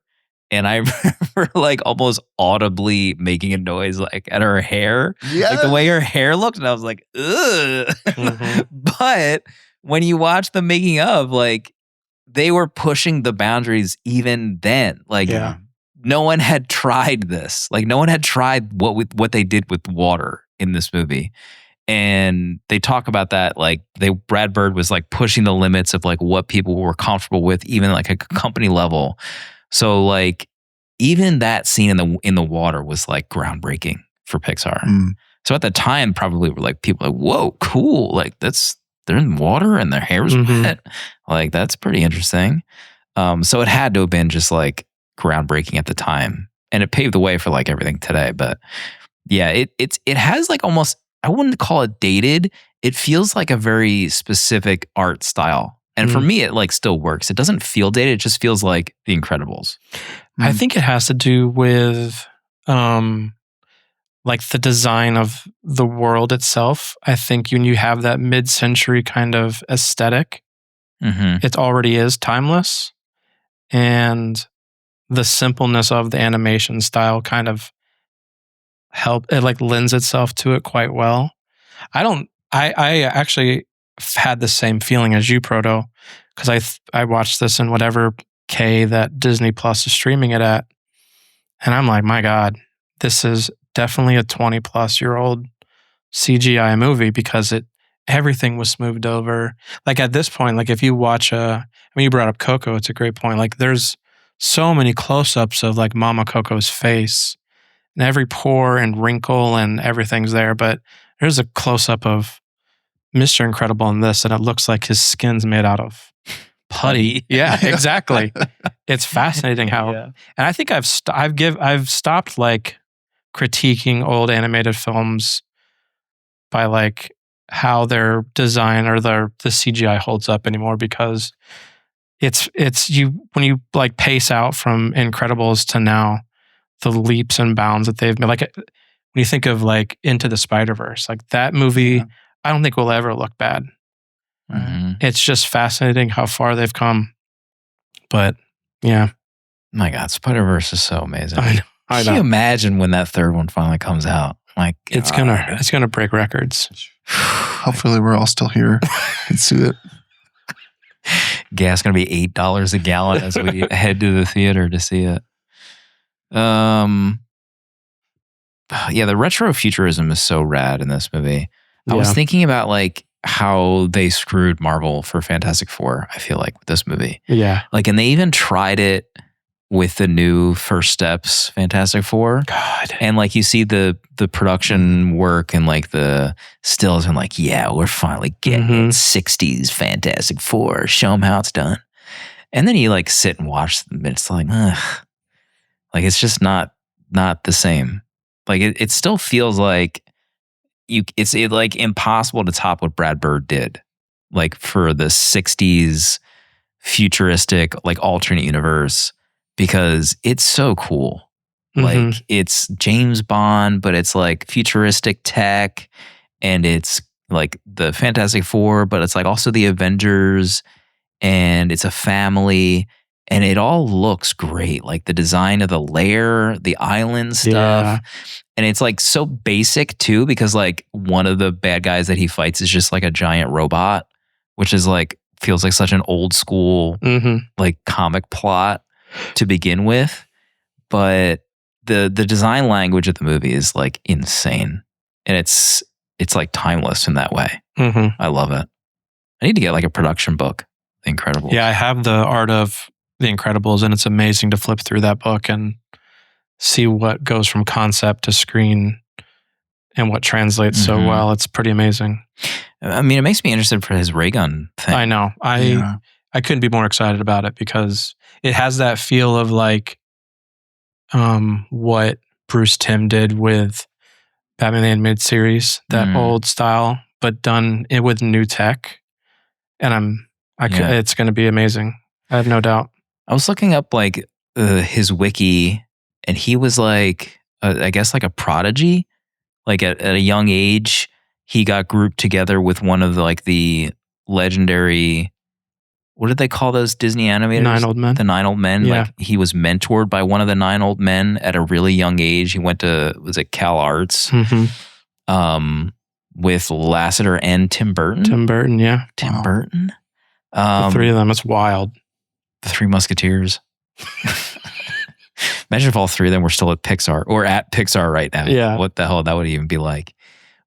And I remember like almost audibly making a noise like at her hair, like the way her hair looked. And I was like, ugh. But when you watch the making of, like they were pushing the boundaries even then. Like no one had tried this. Like no one had tried what they did with water in this movie. And they talk about that, like Brad Bird was like pushing the limits of like what people were comfortable with, even like a company level. So like even that scene in the water was like groundbreaking for Pixar. So at the time, probably were like people like, whoa, cool. Like they're in water and their hair is wet. Like that's pretty interesting. So it had to have been just like groundbreaking at the time. And it paved the way for like everything today. But yeah, it has like almost, I wouldn't call it dated. It feels like a very specific art style. And for me, it like still works. It doesn't feel dated. It just feels like The Incredibles. I think it has to do with like the design of the world itself. I think when you have that mid-century kind of aesthetic, it already is timeless. And the simpleness of the animation style kind of it like lends itself to it quite well. I actually had the same feeling as you, Proto, because I watched this in whatever K that Disney Plus is streaming it at, and I'm like, my God, this is definitely a 20-plus-year-old CGI movie because everything was smoothed over. Like at this point, like if you watch you brought up Coco, it's a great point. Like there's so many close-ups of like Mama Coco's face, and every pore and wrinkle and everything's there, but there's a close-up of Mr. Incredible in this, and it looks like his skin's made out of putty. Yeah, exactly. It's fascinating how, and I think I've stopped like critiquing old animated films by like how their design or the CGI holds up anymore, because it's when you like pace out from Incredibles to now, the leaps and bounds that they've made. Like when you think of like Into the Spider-Verse, like that movie, I don't think will ever look bad. It's just fascinating how far they've come. But yeah. My God, Spider-Verse is so amazing. I know. Can you imagine when that third one finally comes out? Like it's gonna break records. Hopefully we're all still here and see it. Gas gonna be $8 a gallon as we head to the theater to see it. Yeah, the retrofuturism is so rad in this movie. I was thinking about like how they screwed Marvel for Fantastic Four, I feel like, with this movie. Yeah. Like, and they even tried it with the new First Steps Fantastic Four. God. And like you see the production work and like the stills and like, yeah, we're finally getting it. 60s Fantastic Four. Show them how it's done. And then you like sit and watch them and it's like, ugh. Like it's just not the same. Like it still feels like it's like impossible to top what Brad Bird did. Like for the 60s futuristic, like alternate universe, because it's so cool. Mhm. Like it's James Bond, but it's like futuristic tech, and it's like the Fantastic Four, but it's like also the Avengers, and it's a family, and it all looks great. Like the design of the lair, the island stuff. Yeah. And it's like so basic too, because like one of the bad guys that he fights is just like a giant robot, which is like feels like such an old school Mhm. like comic plot to begin with. But the design language of the movie is like insane. And it's like timeless in that way. Mhm. I love it. I need to get like a production book. The Incredibles. Yeah, I have the Art of the Incredibles, and it's amazing to flip through that book and see what goes from concept to screen and what translates so Mhm. well. It's pretty amazing. I mean, it makes me interested for his ray gun thing. I know. Yeah. I couldn't be more excited about it because it has that feel of like what Bruce Timm did with Batman the Animated Series, that old style, but done it with new tech. And Yeah. it's going to be amazing. I have no doubt. I was looking up like his wiki, and he was like, I guess like a prodigy. Like at a young age, he got grouped together with one of the legendary, what did they call those Disney animators? 9 Old Men. The 9 Old Men. Yeah. Like he was mentored by one of the 9 Old Men at a really young age. He went to, was it Cal Arts? With Lasseter and Tim Burton. Tim Burton, yeah. Tim Burton. The three of them, it's wild. The Three Musketeers. Imagine if all three of them were still at Pixar or at Pixar right now. Yeah. What the hell that would even be like.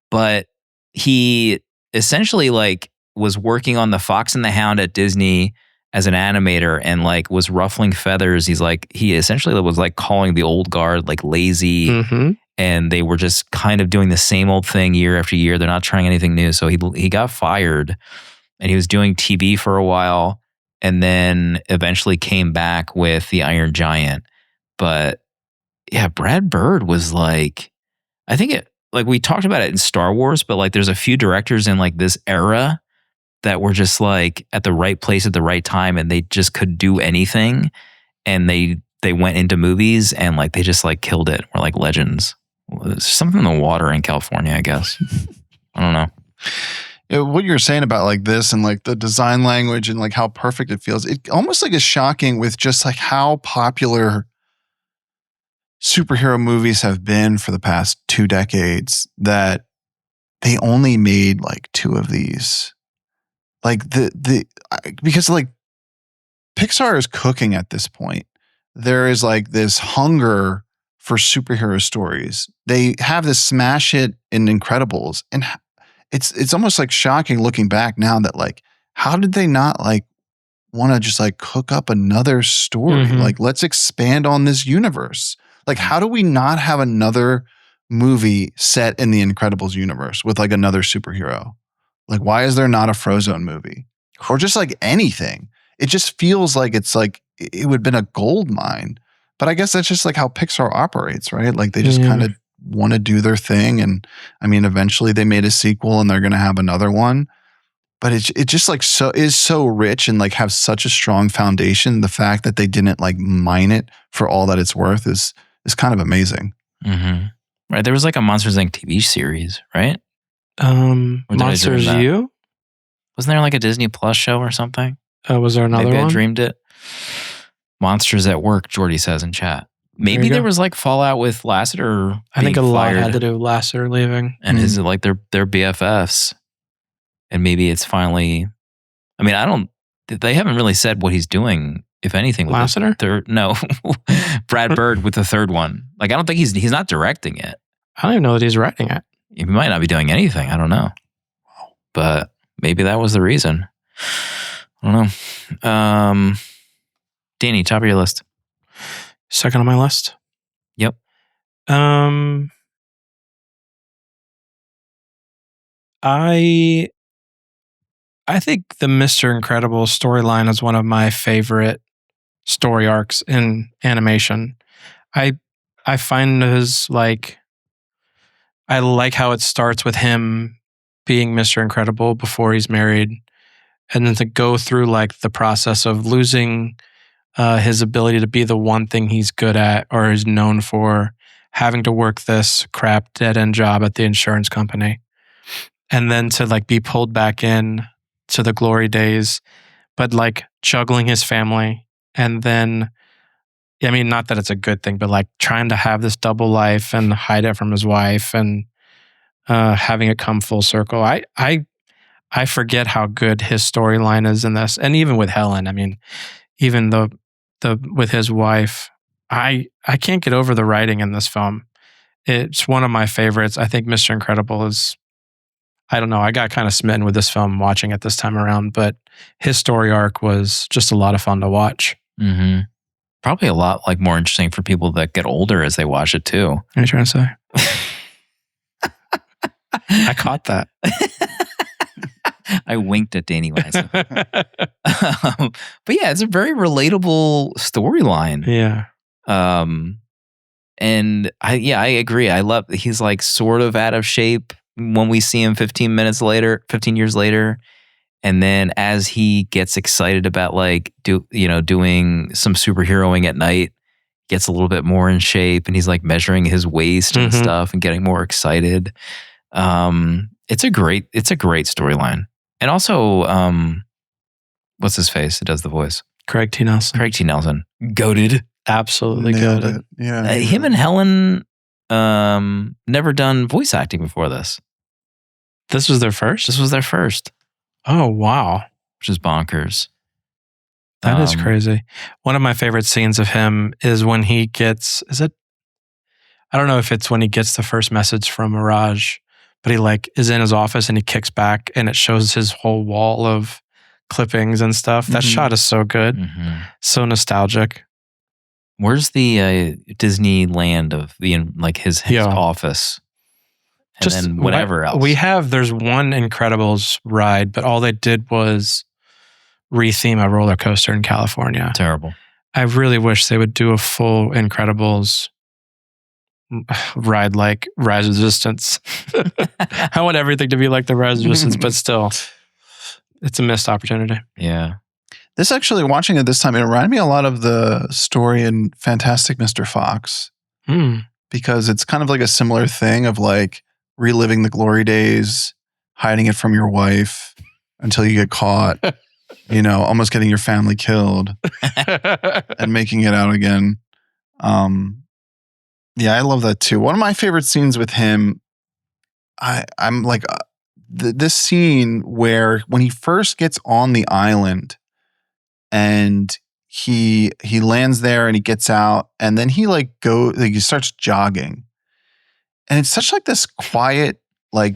But he essentially like was working on the Fox and the Hound at Disney as an animator and like was ruffling feathers. He essentially was like calling the old guard like lazy. Mm-hmm. And they were just kind of doing the same old thing year after year. They're not trying anything new. So he got fired, and he was doing TV for a while, and then eventually came back with The Iron Giant. But yeah, Brad Bird was like, I think it, like we talked about it in Star Wars, but like there's a few directors in like this era that were just like at the right place at the right time, and they just could do anything. And they went into movies and like they just like killed it. We're like legends. There's something in the water in California, I guess. I don't know. Yeah, what you're saying about like this and like the design language and like how perfect it feels, it almost like is shocking with just like how popular superhero movies have been for the past 2 decades that they only made like 2 of these. Like because like Pixar is cooking at this point. There is like this hunger for superhero stories. They have this smash hit in Incredibles, and it's almost like shocking looking back now that like, how did they not like want to just like cook up another story? Mhm. Like, let's expand on this universe. Like, how do we not have another movie set in the Incredibles universe with like another superhero? Like, why is there not a Frozone movie or just like anything? It just feels like it's like it would have been a gold mine. But I guess that's just like how Pixar operates, right? Like they just kind of want to do their thing. And I mean, eventually they made a sequel and they're going to have another one. But it just like is so rich and like have such a strong foundation. The fact that they didn't like mine it for all that it's worth is kind of amazing. Mm-hmm. Right. There was like a Monsters Inc. TV series, right? Monsters U? Wasn't there like a Disney Plus show or something? Was there another Maybe one? I dreamed it. Monsters at Work, Jordy says in chat. Maybe there was like fallout with Lasseter. I think a lot fired, had to do with Lasseter leaving. and his like their BFFs. And maybe it's finally. I mean, they haven't really said what he's doing, if anything. With Lasseter? No, Brad Bird with the third one. Like I don't think he's not directing it. I don't even know that he's writing it. He might not be doing anything. I don't know. But maybe that was the reason. I don't know. Danny, top of your list. Second on my list. Yep. I think the Mr. Incredible storyline is one of my favorite story arcs in animation. I find his like, I like how it starts with him being Mr. Incredible before he's married and then to go through like the process of losing his ability to be the one thing he's good at or is known for, having to work this crap dead-end job at the insurance company, and then to like be pulled back in to the glory days, but like juggling his family, and then, I mean, not that it's a good thing, but like trying to have this double life and hide it from his wife, and having it come full circle. I forget how good his storyline is in this, and even with Helen. I mean, even the with his wife, I can't get over the writing in this film. It's one of my favorites. I think Mr. Incredible is, I don't know, I got kind of smitten with this film watching it this time around, but his story arc was just a lot of fun to watch. Mm-hmm. Probably a lot like more interesting for people that get older as they watch it too. What are you trying to say? I caught that. I winked at Danny Lanza. But yeah, it's a very relatable storyline. Yeah. And I agree. I love, he's like sort of out of shape when we see him 15 years later. And then as he gets excited about like doing some superheroing at night, gets a little bit more in shape, and he's like measuring his waist and stuff and getting more excited. It's a great storyline. And also, what's his face? It does the voice. Craig T. Nelson. Goated. Absolutely Nailed goated. it. Yeah. Him and Helen never done voice acting before this. This was their first? This was their first. Oh, wow. Which is bonkers. That is crazy. One of my favorite scenes of him is when he gets, I don't know if it's when he gets the first message from Mirage, but he like is in his office and he kicks back and it shows his whole wall of clippings and stuff. That shot is so good. So nostalgic. Where's the Disneyland of his office? And Just then whatever else. There's one Incredibles ride, but all they did was retheme a roller coaster in California. Terrible. I really wish they would do a full Incredibles ride like Rise of Resistance. I want everything to be like the Rise of Resistance, but still, it's a missed opportunity. Yeah. This actually, watching it this time, it reminded me a lot of the story in Fantastic Mr. Fox. Because it's kind of like a similar thing of like reliving the glory days, hiding it from your wife until you get caught, almost getting your family killed and making it out again. Yeah, I love that too. One of my favorite scenes with him, I'm like this scene where when he first gets on the island and he lands there and he gets out and then he he starts jogging, and it's such like this quiet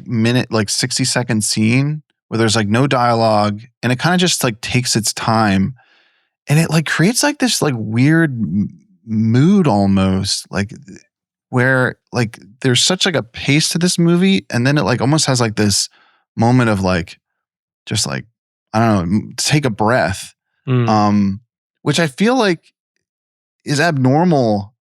minute 60-second scene where there's like no dialogue and it kind of just like takes its time, and it like creates like this like weird mood almost, like where like there's such like a pace to this movie, and then it like almost has like this moment of like just like, I don't know, take a breath, which I feel like is abnormal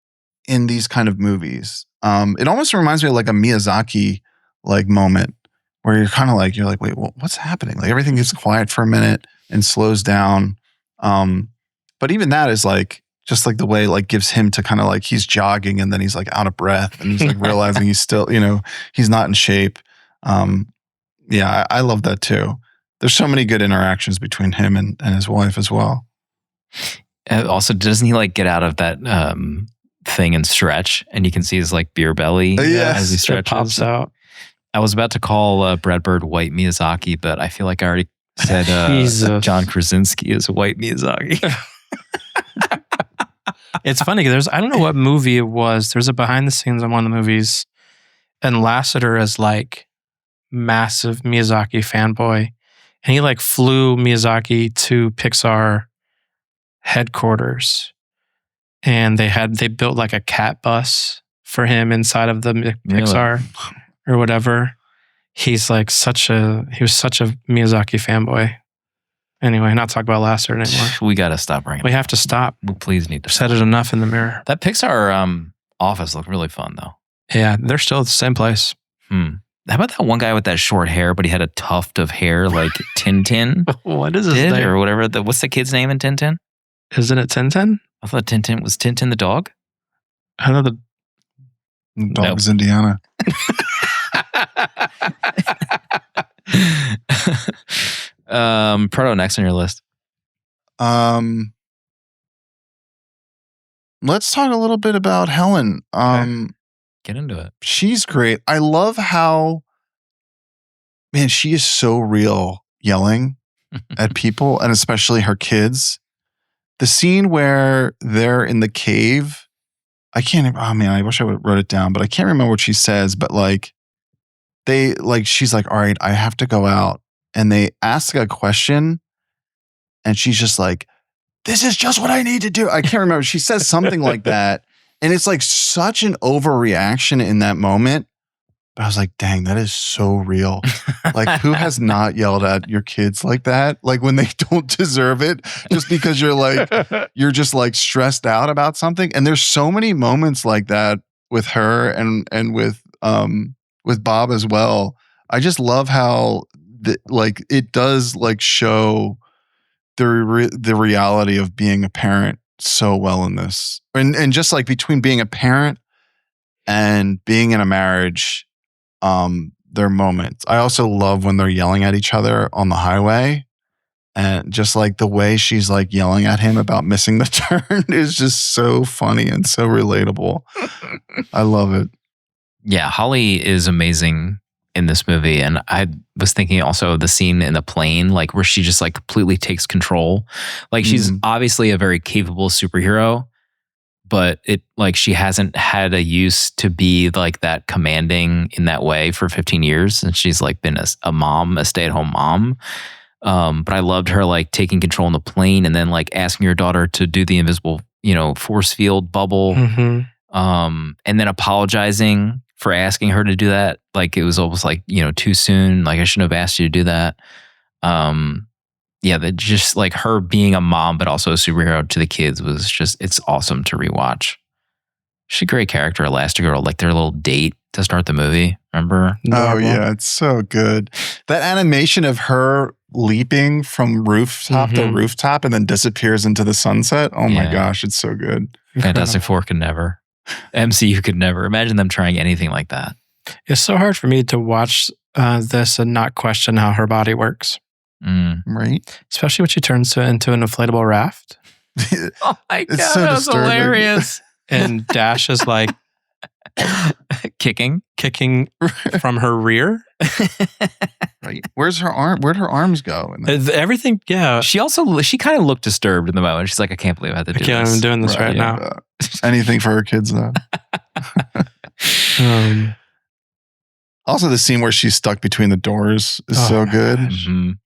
in these kind of movies. It almost reminds me of like a Miyazaki like moment where you're kind of like, wait, what's happening? Like everything gets quiet for a minute and slows down. But even that is like just like the way it like gives him to kind of like he's jogging and then he's like out of breath and he's like realizing he's still, he's not in shape. Yeah, I love that too. There's so many good interactions between him and his wife as well. Also, doesn't he like get out of that thing and stretch, and you can see his like beer belly as he stretches? It pops out. I was about to call Brad Bird white Miyazaki, but I feel like I already said John Krasinski is a white Miyazaki. It's funny. I don't know what movie it was. There's a behind the scenes on one of the movies, and Lasseter is like massive Miyazaki fanboy, and he like flew Miyazaki to Pixar headquarters, and they built like a cat bus for him inside of the Pixar or whatever. He was such a Miyazaki fanboy. Anyway, not talk about Lasseter anymore. We got to stop bringing it. We have to stop. We please need to. Said it enough in the mirror. That Pixar office looked really fun though. Yeah, they're still at the same place. How about that one guy with that short hair, but he had a tuft of hair like Tintin? What is his did, name? or whatever? What's the kid's name in Tintin? Isn't it Tintin? I thought Tintin was Tintin the dog. I know the dog's Indiana. Proto, next on your list. Let's talk a little bit about Helen. Get into it. She's great. I love how, man, she is so real yelling at people, and especially her kids. The scene where they're in the cave, I wish I wrote it down, but I can't remember what she says, but like, she's like, all right, I have to go out. And they ask a question, and she's just like, this is just what I need to do. I can't remember. She says something like that. And it's like such an overreaction in that moment. But I was like, dang, that is so real. Like, who has not yelled at your kids like that? Like when they don't deserve it, just because you're just like stressed out about something. And there's so many moments like that with her and with Bob as well. I just love how it does like show the reality of being a parent so well in this. And just like between being a parent and being in a marriage, their moments. I also love when they're yelling at each other on the highway, and just like the way she's like yelling at him about missing the turn is just so funny and so relatable. I love it. Yeah, Holly is amazing in this movie. And I was thinking also of the scene in the plane, like where she just like completely takes control. Like she's obviously a very capable superhero, but she hasn't had a use to be like that commanding in that way for 15 years. And she's like been a mom, a stay-at-home mom. But I loved her like taking control in the plane and then like asking her daughter to do the invisible, force field bubble. And then apologizing for asking her to do that. Like it was almost like, too soon. Like I shouldn't have asked you to do that. That just like her being a mom, but also a superhero to the kids was just, it's awesome to rewatch. She's a great character, Elastigirl, like their little date to start the movie. Remember? Oh yeah, it's so good. That animation of her leaping from rooftop to rooftop and then disappears into the sunset. Oh my gosh, it's so good. Fantastic Four could never. MCU could never. Imagine them trying anything like that. It's so hard for me to watch this and not question how her body works. Right? Especially when she turns into an inflatable raft. Oh my God, so that was hilarious. And Dash is like kicking from her rear. Right. Where's her arm? Where'd her arms go? Everything, yeah. She kind of looked disturbed in the moment. She's like, I can't believe I had to do this. I'm doing this right now. Anything for her kids, though. Also, the scene where she's stuck between the doors is so good.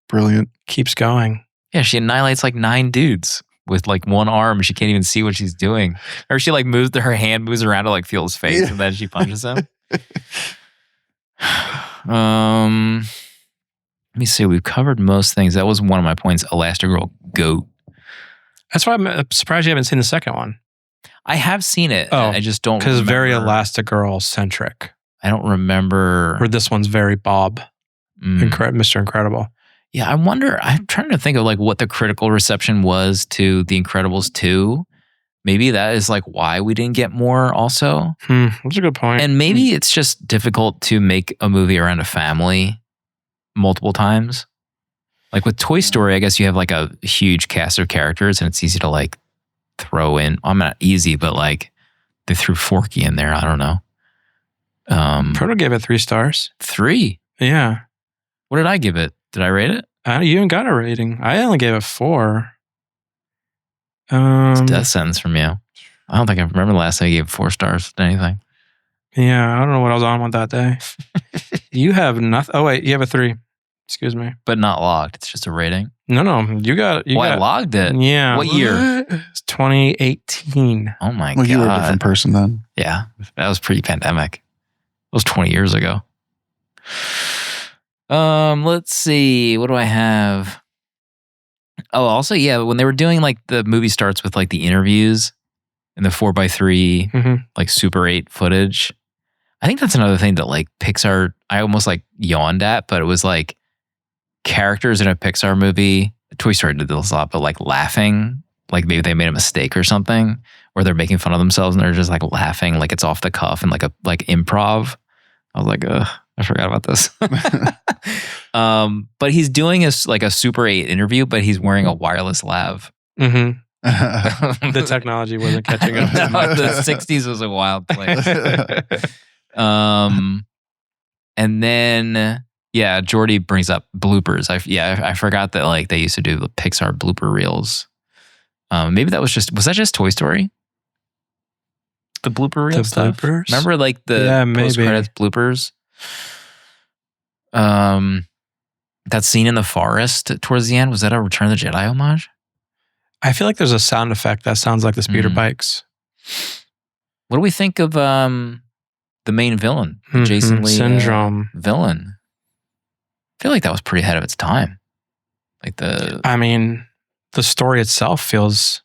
Brilliant. Keeps going. Yeah, she annihilates like 9 dudes with like one arm. She can't even see what she's doing. Or she like her hand moves around to like feel his face and then she punches him. Let me see. We've covered most things. That was one of my points. Elastigirl GOAT. That's why I'm surprised you haven't seen the second one. I have seen it. I just don't because it's very Elastigirl centric. I don't remember. Where this one's very Bob. Mr. Incredible. Yeah, I wonder. I'm trying to think of like what the critical reception was to The Incredibles 2. Maybe that is like why we didn't get more also. That's a good point. And maybe it's just difficult to make a movie around a family multiple times. Like with Toy Story, I guess you have like a huge cast of characters and it's easy to like throw in. I'm not easy, but like they threw Forky in there. I don't know. Proto gave it 3 stars. 3? Yeah. What did I give it? Did I rate it? You haven't got a rating. I only gave it 4. It's a death sentence from you. I don't think I remember the last time I gave 4 stars to anything. Yeah, I don't know what I was on with that day. You have nothing. Oh wait, you have a 3. Excuse me. But not logged. It's just a rating. No, you got. I logged it. Yeah. What year? It's 2018. Oh my God. Well, you were a different person then. Yeah, that was pre-pandemic. It was 20 years ago. Let's see. What do I have? Oh, also, yeah, when they were doing like the movie starts with like the interviews and the 4x3 like Super 8 footage. I think that's another thing that like Pixar, I almost like yawned at, but it was like characters in a Pixar movie. Toy Story did this a lot, but like laughing, like maybe they made a mistake or something, where they're making fun of themselves and they're just like laughing, like it's off the cuff and like improv. I was like, ugh, I forgot about this. But he's doing a Super 8 interview, but he's wearing a wireless lav. Mm-hmm. The technology wasn't catching up. No, the 60s was a wild place. And then Jordy brings up bloopers. I forgot that like they used to do the Pixar blooper reels. Maybe that was that just Toy Story? The blooper reel stuff. Bloopers? Remember like the post-credits bloopers? That scene in the forest towards the end, was that a Return of the Jedi homage? I feel like there's a sound effect that sounds like the speeder bikes. What do we think of the main villain, the Jason Lee Syndrome villain? I feel like that was pretty ahead of its time. I mean, the story itself feels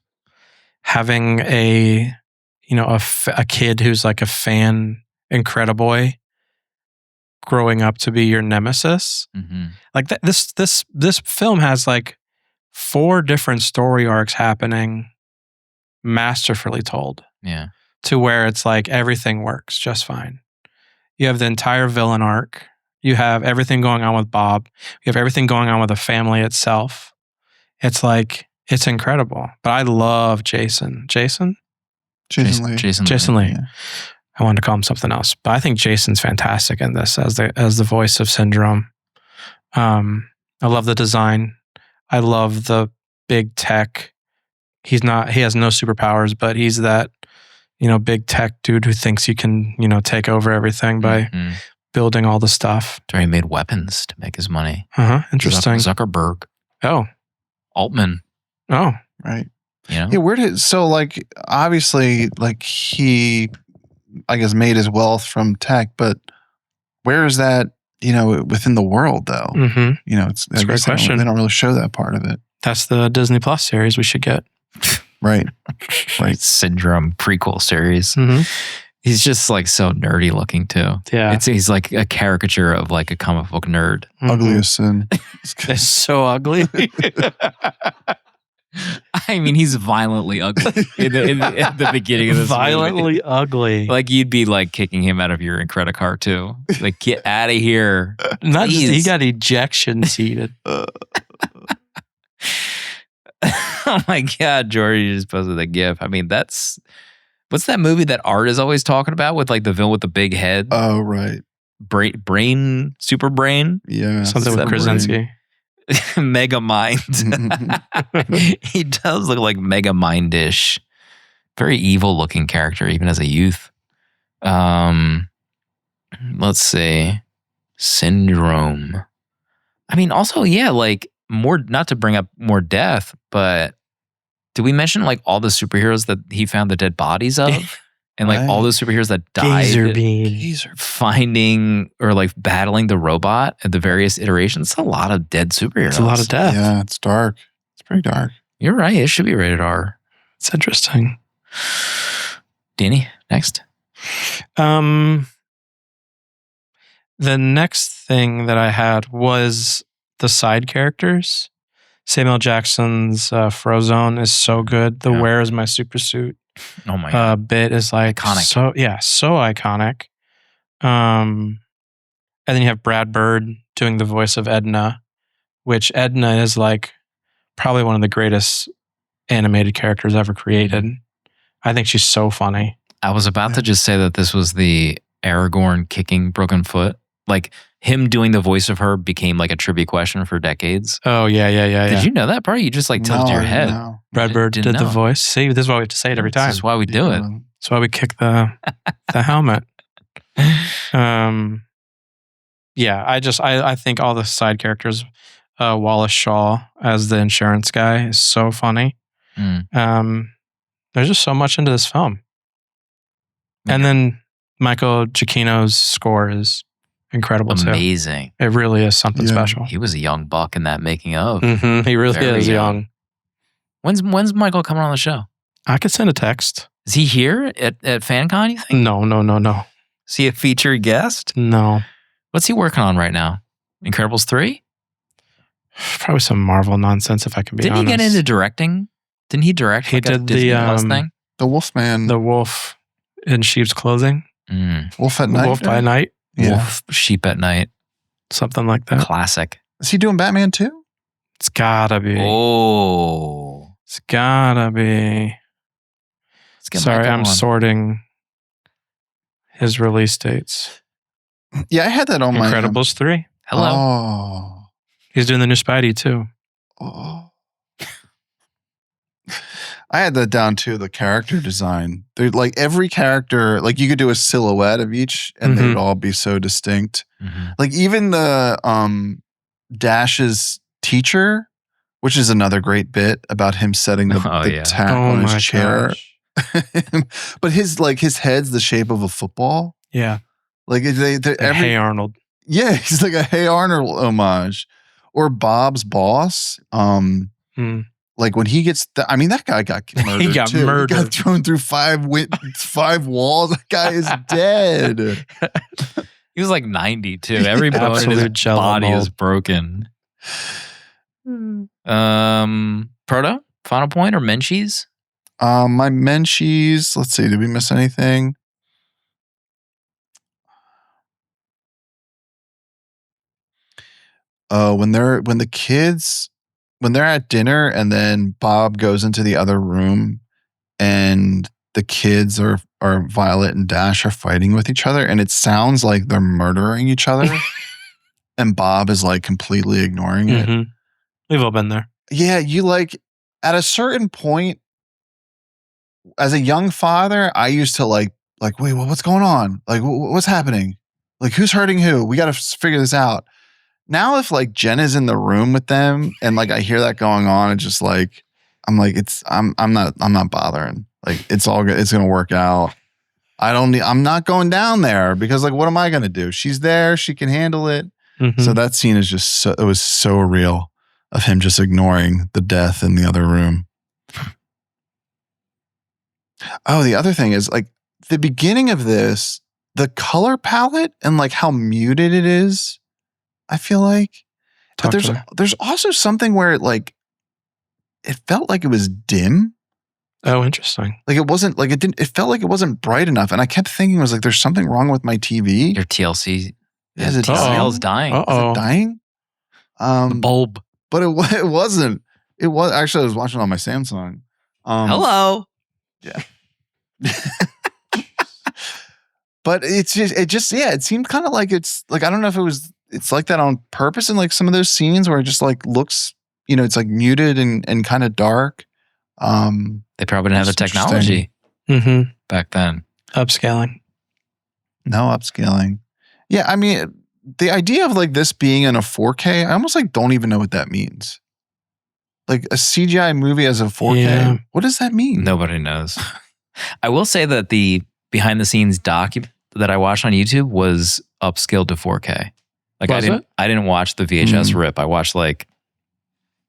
having a kid who's like a fan, Incrediboy, growing up to be your nemesis. Mm-hmm. Like this film has like 4 different story arcs happening, masterfully told. Yeah. To where it's like everything works just fine. You have the entire villain arc. You have everything going on with Bob. You have everything going on with the family itself. It's like, it's incredible. But I love Jason. Jason Lee. Yeah. I wanted to call him something else, but I think Jason's fantastic in this as the voice of Syndrome. I love the design. I love the big tech. He has no superpowers, but he's that, big tech dude who thinks you can, take over everything by building all the stuff. So he made weapons to make his money. Interesting. Zuckerberg. Oh. Altman. Oh. Right. Yeah, obviously like he, I guess, made his wealth from tech, but where is that, within the world though? Mm-hmm. It's a great question. They don't really show that part of it. That's the Disney Plus series we should get. Right. Syndrome prequel series. Mm-hmm. He's just like so nerdy looking too. Yeah. He's like a caricature of like a comic book nerd. Ugliest sin. It's so ugly. I mean, he's violently ugly in the beginning of this violently movie. Ugly. Like you'd be like kicking him out of your Incredicar too. Like, get out of here. Not just, he got ejection seated. Oh my God, Jordy just posted the GIF. I mean, what's that movie that Art is always talking about with like the villain with the big head? Oh, right. Brain, super brain? Yeah. Something with Krasinski. Mega Mind. He does look like Mega Mind-ish. Very evil looking character, even as a youth. Let's see. Syndrome. I mean, also, like more, not to bring up more death, but did we mention like all the superheroes that he found the dead bodies of? And like all those superheroes that died finding or like battling the robot at the various iterations. It's a lot of dead superheroes. It's a lot of death. Yeah, it's dark. It's pretty dark. You're right. It should be rated R. It's interesting. Danny, next. The next thing that I had was the side characters. Samuel Jackson's Frozone is so good. The Where is my super suit? Oh my God. Bit is like iconic. So iconic. And then you have Brad Bird doing the voice of Edna, which Edna is like probably one of the greatest animated characters ever created. I think she's so funny. I was about to just say that this was the Aragorn kicking broken foot. Like him doing the voice of her became like a trivia question for decades. Oh, yeah. Did you know that part? You just like tilted your head. No. Brad Bird did the voice. See, this is why we have to say it every time. This is why we do it. That's why we kick the helmet. I think all the side characters, Wallace Shaw as the insurance guy is so funny. There's just so much into this film. And then Michael Giacchino's score is incredible too. Amazing. It really is something special. He was a young buck in that making of. Mm-hmm. He really is young. When's Michael coming on the show? I could send a text. Is he here at FanCon, you think? No. Is he a featured guest? No. What's he working on right now? Incredibles 3? Probably some Marvel nonsense, if I can be honest. Didn't he get into directing? Didn't he direct He like a did Disney the, Plus thing? The Wolfman. The wolf in sheep's clothing. Wolf at Night. Wolf by Night. Yeah. Wolf, Sheep at Night. Something like that. Classic. Is he doing Batman too? It's gotta be. Oh. It's gotta be. Let's get Sorry, Michael I'm on. sorting his release dates. Yeah, I had that on my. Incredibles 3. Hello. Oh. He's doing the new Spidey too. Oh. I had that down too, the character design. They're like every character, like you could do a silhouette of each and they'd all be so distinct. Like even the Dash's teacher, which is another great bit about him setting the tack on his chair. But his head's the shape of a football. Yeah. Like Hey Arnold. Yeah, he's like a Hey Arnold homage. Or Bob's boss. Like when he gets, that guy got murdered. He got murdered. He got thrown through 5 walls. That guy is dead. He was like 90 too. Every bone in his body is broken. Proto, final point or Menchie's? My Menchie's. Let's see. Did we miss anything? When they're at dinner and then Bob goes into the other room and the kids are Violet and Dash are fighting with each other and it sounds like they're murdering each other and Bob is like completely ignoring it. We've all been there. Yeah, you like at a certain point as a young father, I used to like wait, what's going on? Like what's happening? Like who's hurting who? We got to figure this out. Now, if like Jen is in the room with them and like I hear that going on, it's just like I'm not bothering. Like it's all good. It's gonna work out. I'm not going down there because like what am I gonna do? She's there. She can handle it. So that scene is just it was so real of him just ignoring the death in the other room. Oh, the other thing is like the beginning of this, the color palette and like how muted it is. I feel like, but there's also something where it felt like it was dim. Oh, interesting. Like it wasn't like it felt like it wasn't bright enough. And I kept thinking was like, there's something wrong with my TV. Your TLC. Is it TCL's dying. Is it dying? The bulb. But it wasn't. It was actually, I was watching on my Samsung. Hello. Yeah. But it seemed kind of like it's like, I don't know if it's like that on purpose in like some of those scenes where it just like looks, it's like muted and kind of dark. They probably didn't have the technology back then. Upscaling. No upscaling. Yeah, I mean, the idea of like this being in a 4K, I almost like don't even know what that means. Like a CGI movie as a 4K. Yeah. What does that mean? Nobody knows. I will say that the behind the scenes doc that I watched on YouTube was upscaled to 4K. Like I didn't watch the VHS rip. I watched like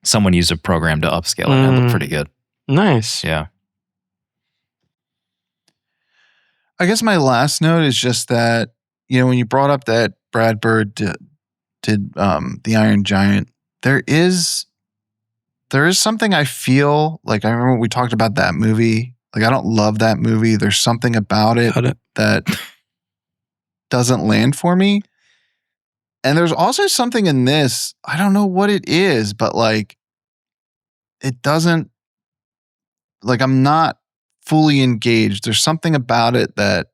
someone used a program to upscale it and it looked pretty good. Nice. Yeah. I guess my last note is just that, when you brought up that Brad Bird did The Iron Giant, there is something I feel like I remember we talked about that movie. Like I don't love that movie. There's something about it that doesn't land for me. And there's also something in this, I don't know what it is, but like it doesn't, like I'm not fully engaged. There's something about it that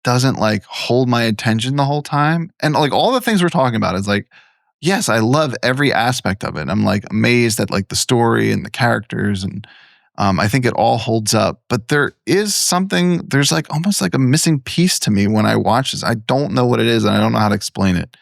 doesn't like hold my attention the whole time. And like all the things we're talking about is like, yes, I love every aspect of it. I'm like amazed at like the story and the characters and I think it all holds up, but there's like almost like a missing piece to me when I watch this. I don't know what it is and I don't know how to explain it.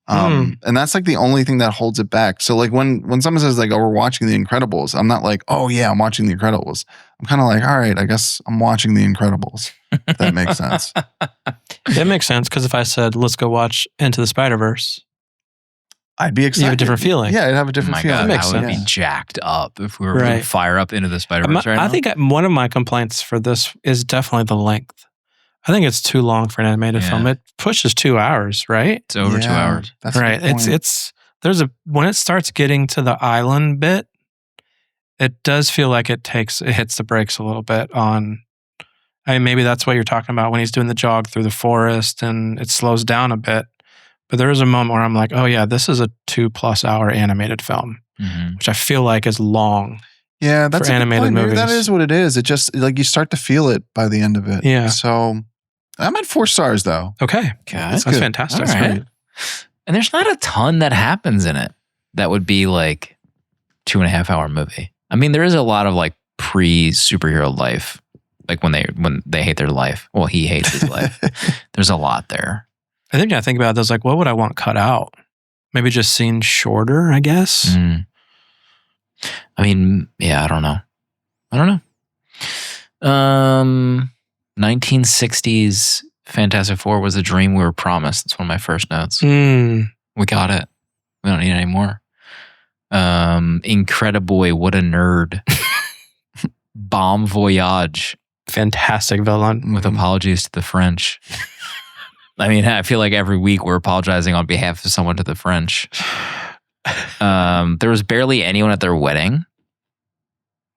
And that's like the only thing that holds it back. So like when someone says like, oh, we're watching The Incredibles, I'm not like, oh yeah, I'm watching The Incredibles. I'm kind of like, all right, I guess I'm watching The Incredibles. If that makes sense. That makes sense. Cause if I said, let's go watch Into the Spider-Verse, I'd be excited. You have a different feeling. Yeah, I'd have a different feeling. God, I would be jacked up if we were going to fire up Into the Spider-Verse right now. I think one of my complaints for this is definitely the length. I think it's too long for an animated film. It pushes 2 hours, right? It's over 2 hours. That's right. When it starts getting to the island bit, it does feel like it hits the brakes a little bit on. I mean, maybe that's what you're talking about when he's doing the jog through the forest and it slows down a bit. But there is a moment where I'm like, oh yeah, this is a 2+ hour animated film, which I feel like is long. Yeah, that's for animated movies. Maybe that is what it is. It just like you start to feel it by the end of it. Yeah. So I'm at 4 stars though. Okay. That's That's fantastic. All right. And there's not a ton that happens in it that would be like 2.5 hour movie. I mean, there is a lot of like pre-superhero life, like when they hate their life. Well, he hates his life. There's a lot there. I think I think about this, like, what would I want cut out? Maybe just scenes shorter, I guess. I mean, yeah, I don't know. 1960s Fantastic Four was a dream we were promised. That's one of my first notes. We got it. We don't need any more. Incrediboy, what a nerd. Bomb Voyage. Fantastic villain. With apologies to the French. I mean, I feel like every week we're apologizing on behalf of someone to the French. There was barely anyone at their wedding.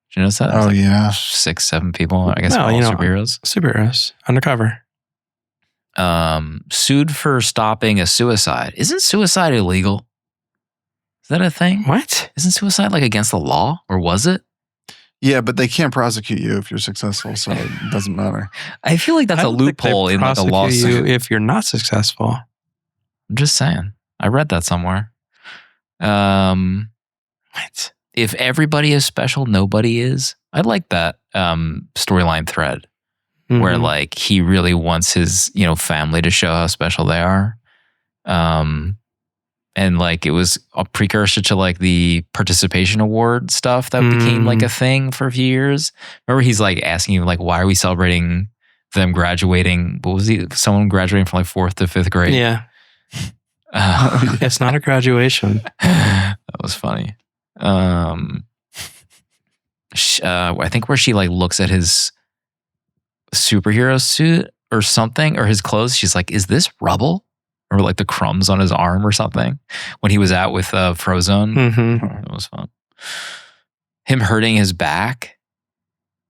Did you notice that? Oh, yeah. 6, 7 people. I guess all superheroes. Superheroes. Undercover. Sued for stopping a suicide. Isn't suicide illegal? Is that a thing? What? Isn't suicide like against the law? Or was it? Yeah, but they can't prosecute you if you're successful, so it doesn't matter. I feel like that's a loophole in like a lawsuit. You if you're not successful. I'm just saying. I read that somewhere. What? If everybody is special, nobody is. I like that storyline thread where like he really wants his family to show how special they are. And like it was a precursor to like the participation award stuff that became like a thing for a few years. Remember he's like asking you like, why are we celebrating them graduating? What was he? Someone graduating from like 4th to 5th grade. Yeah. It's not a graduation. That was funny. I think where she like looks at his superhero suit or something or his clothes, she's like, is this rubble? Or like the crumbs on his arm or something when he was out with Frozone. That was fun. Him hurting his back.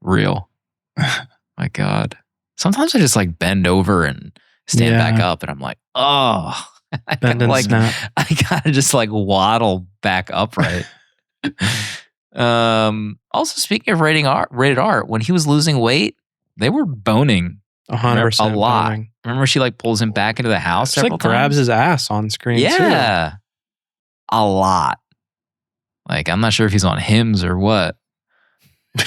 Real. My God. Sometimes I just like bend over and stand back up and I'm like, oh, I gotta just like waddle back upright. Also speaking of rated R, when he was losing weight, they were boning 100% a lot. boning. Remember she like pulls him back into the house She like grabs his ass on screen too. A lot. Like I'm not sure if he's on Hims or what.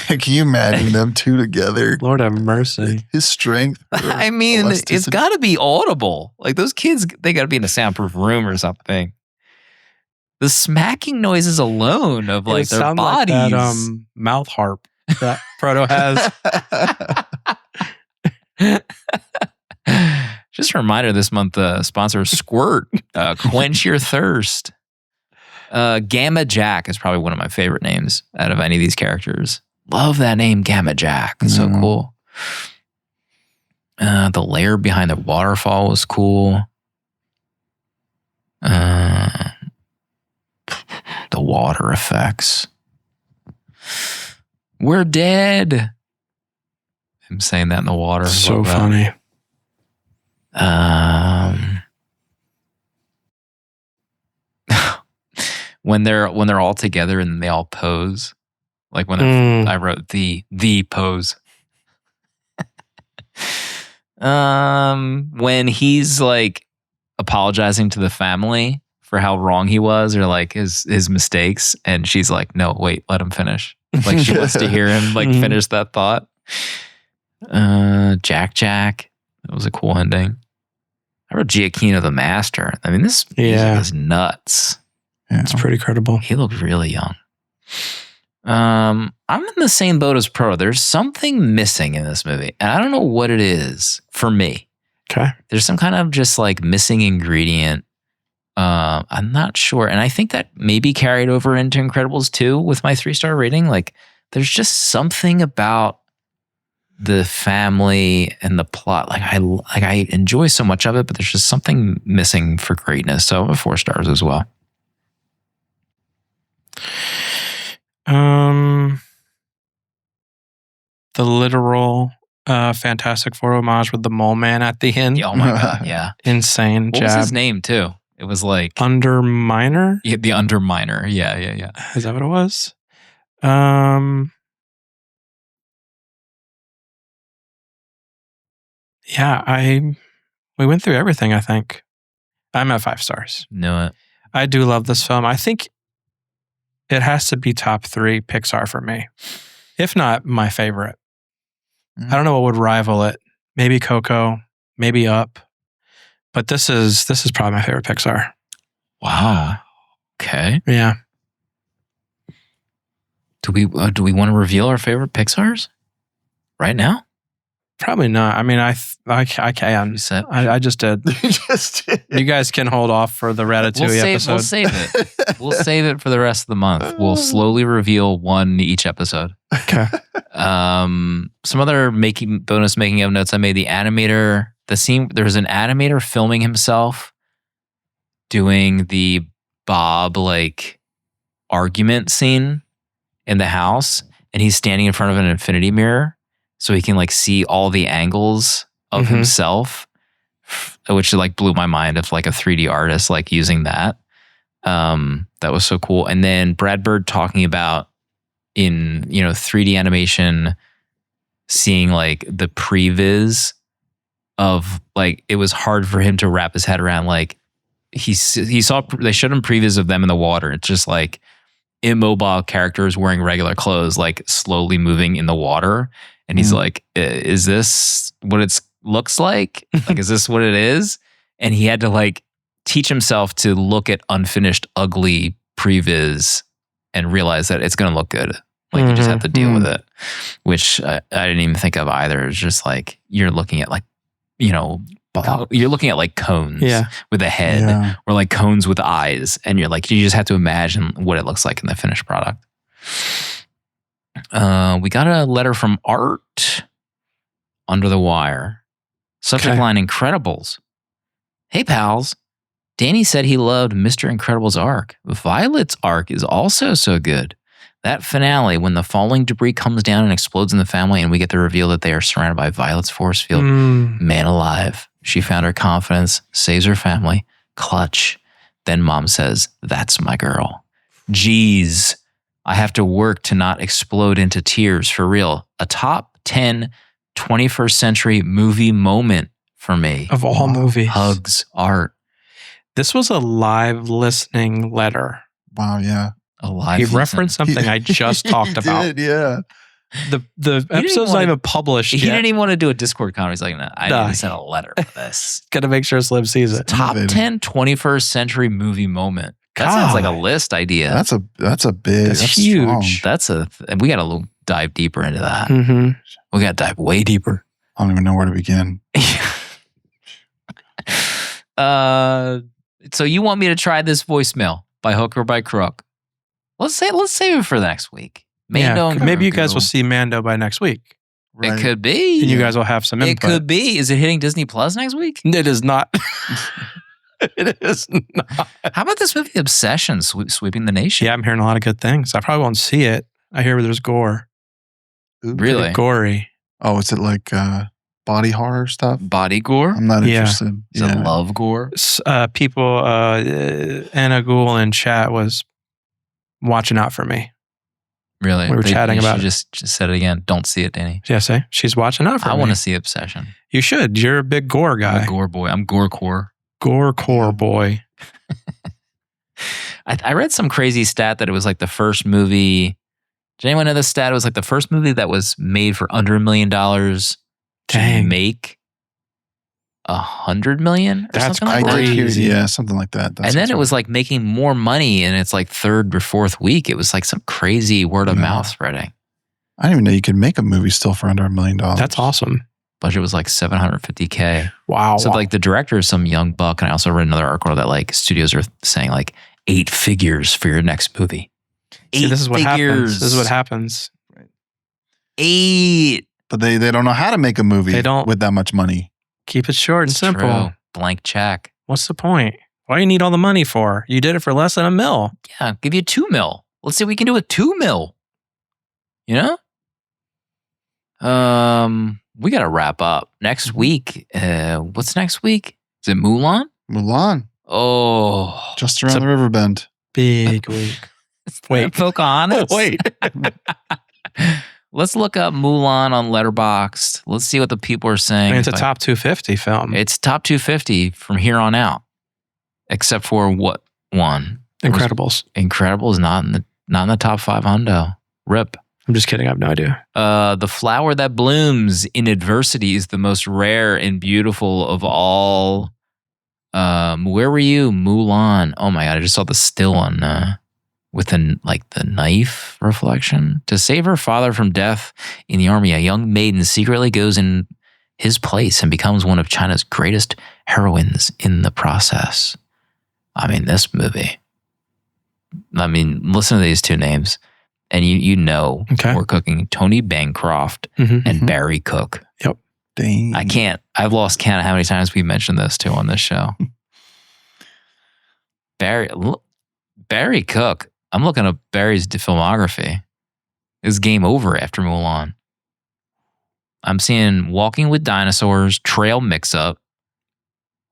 Can you imagine them two together? Lord have mercy. His strength. I mean, it's got to be audible. Like those kids, they got to be in a soundproof room or something. The smacking noises alone of like their bodies. Like that, mouth harp that Proto has. Just a reminder, this month sponsor Squirt. Quench your thirst. Gamma Jack is probably one of my favorite names out of any of these characters. Love that name, Gamma Jack. It's so cool. The lair behind the waterfall was cool. The water effects. We're dead. Him saying that in the water. So funny. When they're all together and they all pose, like when I wrote the pose. When he's like apologizing to the family for how wrong he was or like his mistakes, and she's like, "No, wait, let him finish." Like she wants to hear him like finish that thought. Jack. That was a cool ending. I wrote Giacchino the Master. I mean, this music is nuts. Yeah. It's pretty credible. He looked really young. I'm in the same boat as Pro. There's something missing in this movie. And I don't know what it is for me. Okay. There's some kind of just like missing ingredient. I'm not sure. And I think that maybe carried over into Incredibles 2 with my 3-star rating. Like there's just something about the family and the plot. I enjoy so much of it, but there's just something missing for greatness. So 4 stars as well. The literal Fantastic Four homage with the Mole Man at the end. Oh my God, yeah. Insane What jab. was his name too? It was like Underminer? Yeah, the Underminer. Yeah. Is that what it was? Yeah, we went through everything, I think. I'm at 5 stars. Knew it. I do love this film. I think it has to be top 3 Pixar for me. If not my favorite. I don't know what would rival it. Maybe Coco, maybe Up. But this is probably my favorite Pixar. Wow. Okay. Yeah. Do we want to reveal our favorite Pixars right now? Probably not. I mean, I can. I just did. You guys can hold off for the Ratatouille episode. We'll save it. We'll save it for the rest of the month. We'll slowly reveal one each episode. Okay. Some other bonus making of notes I made. The animator, the scene, there's an animator filming himself doing the Bob argument scene in the house, and he's standing in front of an infinity mirror so he can see all the angles of himself, which blew my mind of a 3D artist using that. That was so cool. And then Brad Bird talking about in 3D animation, seeing the previs of it was hard for him to wrap his head around. He saw, they showed him previs of them in the water. It's just immobile characters wearing regular clothes, slowly moving in the water. And he's is this what it looks like? Is this what it is? And he had to teach himself to look at unfinished, ugly previs and realize that it's going to look good. You just have to deal with it, which I didn't even think of either. It's just you're looking at you're looking at cones with a head or cones with eyes. And you're you just have to imagine what it looks like in the finished product. We got a letter from Art under the wire. Subject line, Incredibles. Hey, pals. Danny said he loved Mr. Incredible's arc. Violet's arc is also so good. That finale, when the falling debris comes down and explodes in the family and we get the reveal that they are surrounded by Violet's force field. Man alive. She found her confidence, saves her family. Clutch. Then mom says, that's my girl. Jeez. I have to work to not explode into tears for real. A top 10 21st century movie moment for me. Of all movies. Hugs, Art. This was a live listening letter. Wow, yeah. He referenced something I just talked about. Did, yeah. The episode's not even published yet. He didn't even want to do a Discord comment. He's no, I need to send a letter for this. Got to make sure Slim sees it. Top 10 21st century movie moment. That sounds like a list idea. That's huge. Strong. We got to dive deeper into that. We got to dive way deeper. I don't even know where to begin. So you want me to try this voicemail by hook or by crook? Let's save it for next week. Maybe you guys will see Mando by next week. Right. It could be. And you guys will have some input. It could be. Is it hitting Disney Plus next week? It is not. It is not. How about this movie Obsession sweeping the nation? Yeah, I'm hearing a lot of good things. I probably won't see it. I hear there's gore. Really? Pretty gory. Oh, is it body horror stuff? Body gore? I'm not interested. Is it love gore? People, Anna Ghoul in chat was watching out for me. Really? We were chatting about it. Just said it again. Don't see it, Danny. Yeah, say she's watching out for me. I want to see Obsession. You should. You're a big gore guy. I'm a gore boy. I'm gore-core. Gore-core boy. I read some crazy stat that it was the first movie. Did anyone know this stat? It was the first movie that was made for under $1 million to make $100 million. That's crazy. Yeah, something like that. And then it was making more money in its third or fourth week. It was some crazy word of mouth spreading. I didn't even know you could make a movie still for under $1 million. That's awesome. Budget was $750K. Wow. So the director is some young buck, and I also read another article that studios are saying 8 figures for your next movie. See, this is what happens. This is what happens. 8. But they don't know how to make a movie with that much money. Keep it short and simple. True. Blank check. What's the point? What do you need all the money for? You did it for less than $1 million. Yeah, give you $2 million. Let's see what we can do with $2 million. You know? We got to wrap up. Next week, what's next week? Is it Mulan? Mulan. Oh. Just around the river bend. Big week. Wait. Pocahontas? Oh, wait. Let's look up Mulan on Letterboxd. Let's see what the people are saying. I mean, it's a top 250 film. It's top 250 from here on out. Except for what one? Incredibles. Incredibles not in the top 500. Rip. I'm just kidding. I have no idea. The flower that blooms in adversity is the most rare and beautiful of all. Where were you? Mulan. Oh my God. I just saw the still on with the knife reflection. To save her father from death in the army, a young maiden secretly goes in his place and becomes one of China's greatest heroines in the process. I mean, this movie. I mean, listen to these two names. And you know we're cooking Tony Bancroft and Barry Cook. Yep. Dang. I've lost count of how many times we've mentioned those two on this show. Barry Cook. I'm looking up Barry's filmography. It's game over after Mulan. I'm seeing Walking with Dinosaurs, Trail Mix-Up,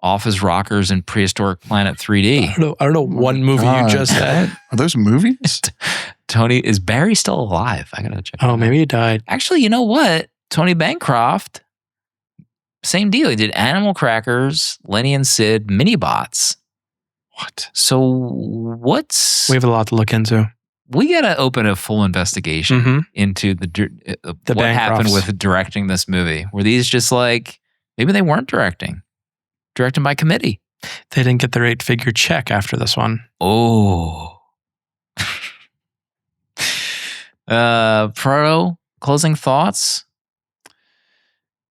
Office Rockers, and Prehistoric Planet 3D. I don't know one movie you just said. Are those movies? Tony, is Barry still alive? I gotta check. Oh, maybe he died. Actually, you know what? Tony Bancroft, same deal. He did Animal Crackers, Lenny and Sid, Minibots. What? So we have a lot to look into. We gotta open a full investigation into what happened with directing this movie. Were these just maybe they weren't directing by committee? They didn't get their 8-figure check after this one. Oh. Proto, closing thoughts?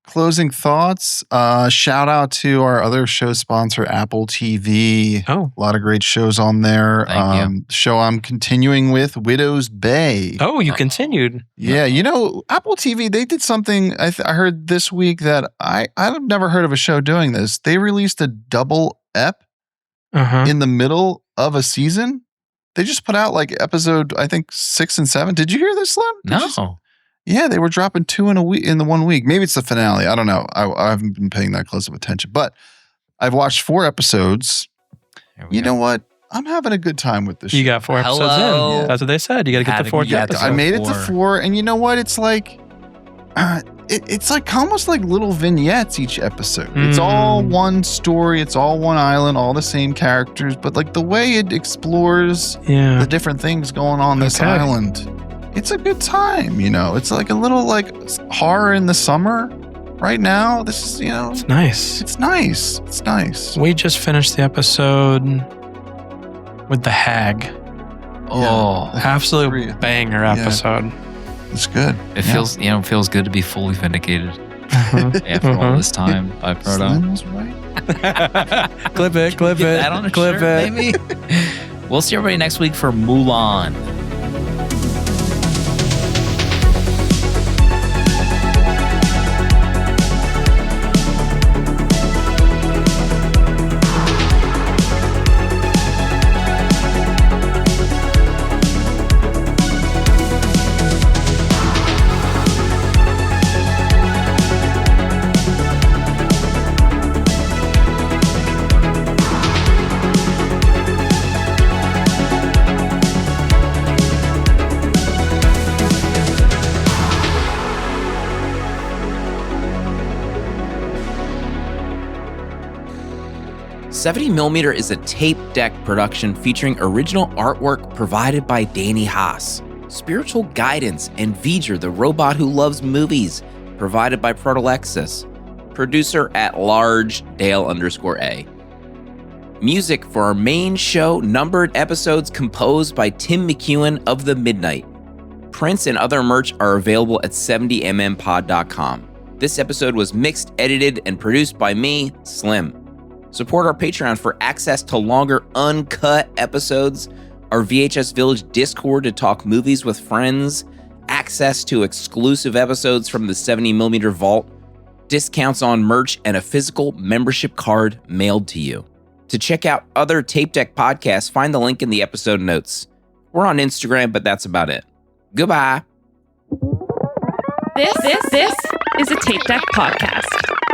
Closing thoughts. Shout out to our other show sponsor, Apple TV. Oh. A lot of great shows on there. Thank you. Show I'm continuing with, Widow's Bay. Oh, you continued. Yeah, Apple TV, they did something I heard this week that I've never heard of a show doing this. They released a double ep in the middle of a season. They just put out episode, I think 6 and 7. Did you hear this, Slim? No. Yeah, they were dropping 2 in the 1 week. Maybe it's the finale. I don't know. I haven't been paying that close of attention. But I've watched 4 episodes. You know what? I'm having a good time with this show. You got 4 episodes in. Yeah. That's what they said. You got to get the 4th episode. I made it to 4. And you know what? It's it's almost like little vignettes each episode. It's all one story. It's all one island, all the same characters. But the way it explores the different things going on this island, it's a good time. It's a little horror in the summer right now. This is, it's nice. It's nice. It's nice. We just finished the episode with the hag. Oh, absolute banger episode. It's good. It feels good to be fully vindicated after all this time by Proto. Slim was right. Clip it. Get that on a clip shirt, it. Maybe. We'll see everybody next week for Mulan. $70mm is a tape deck production featuring original artwork provided by Danny Haas, spiritual guidance and V'ger, the robot who loves movies, provided by Protolexis, producer at large Dale_A. Music for our main show, numbered episodes composed by Tim McEwen of The Midnight. Prints and other merch are available at 70mmpod.com. This episode was mixed, edited, and produced by me, Slim. Support our Patreon for access to longer, uncut episodes, our VHS Village Discord to talk movies with friends, access access to exclusive episodes from the 70mm vault, discounts on merch, and a physical membership card mailed to you. To check out other Tape Deck podcasts, find the link in the episode notes. We're on Instagram, but that's about it. Goodbye. This is a Tape Deck podcast.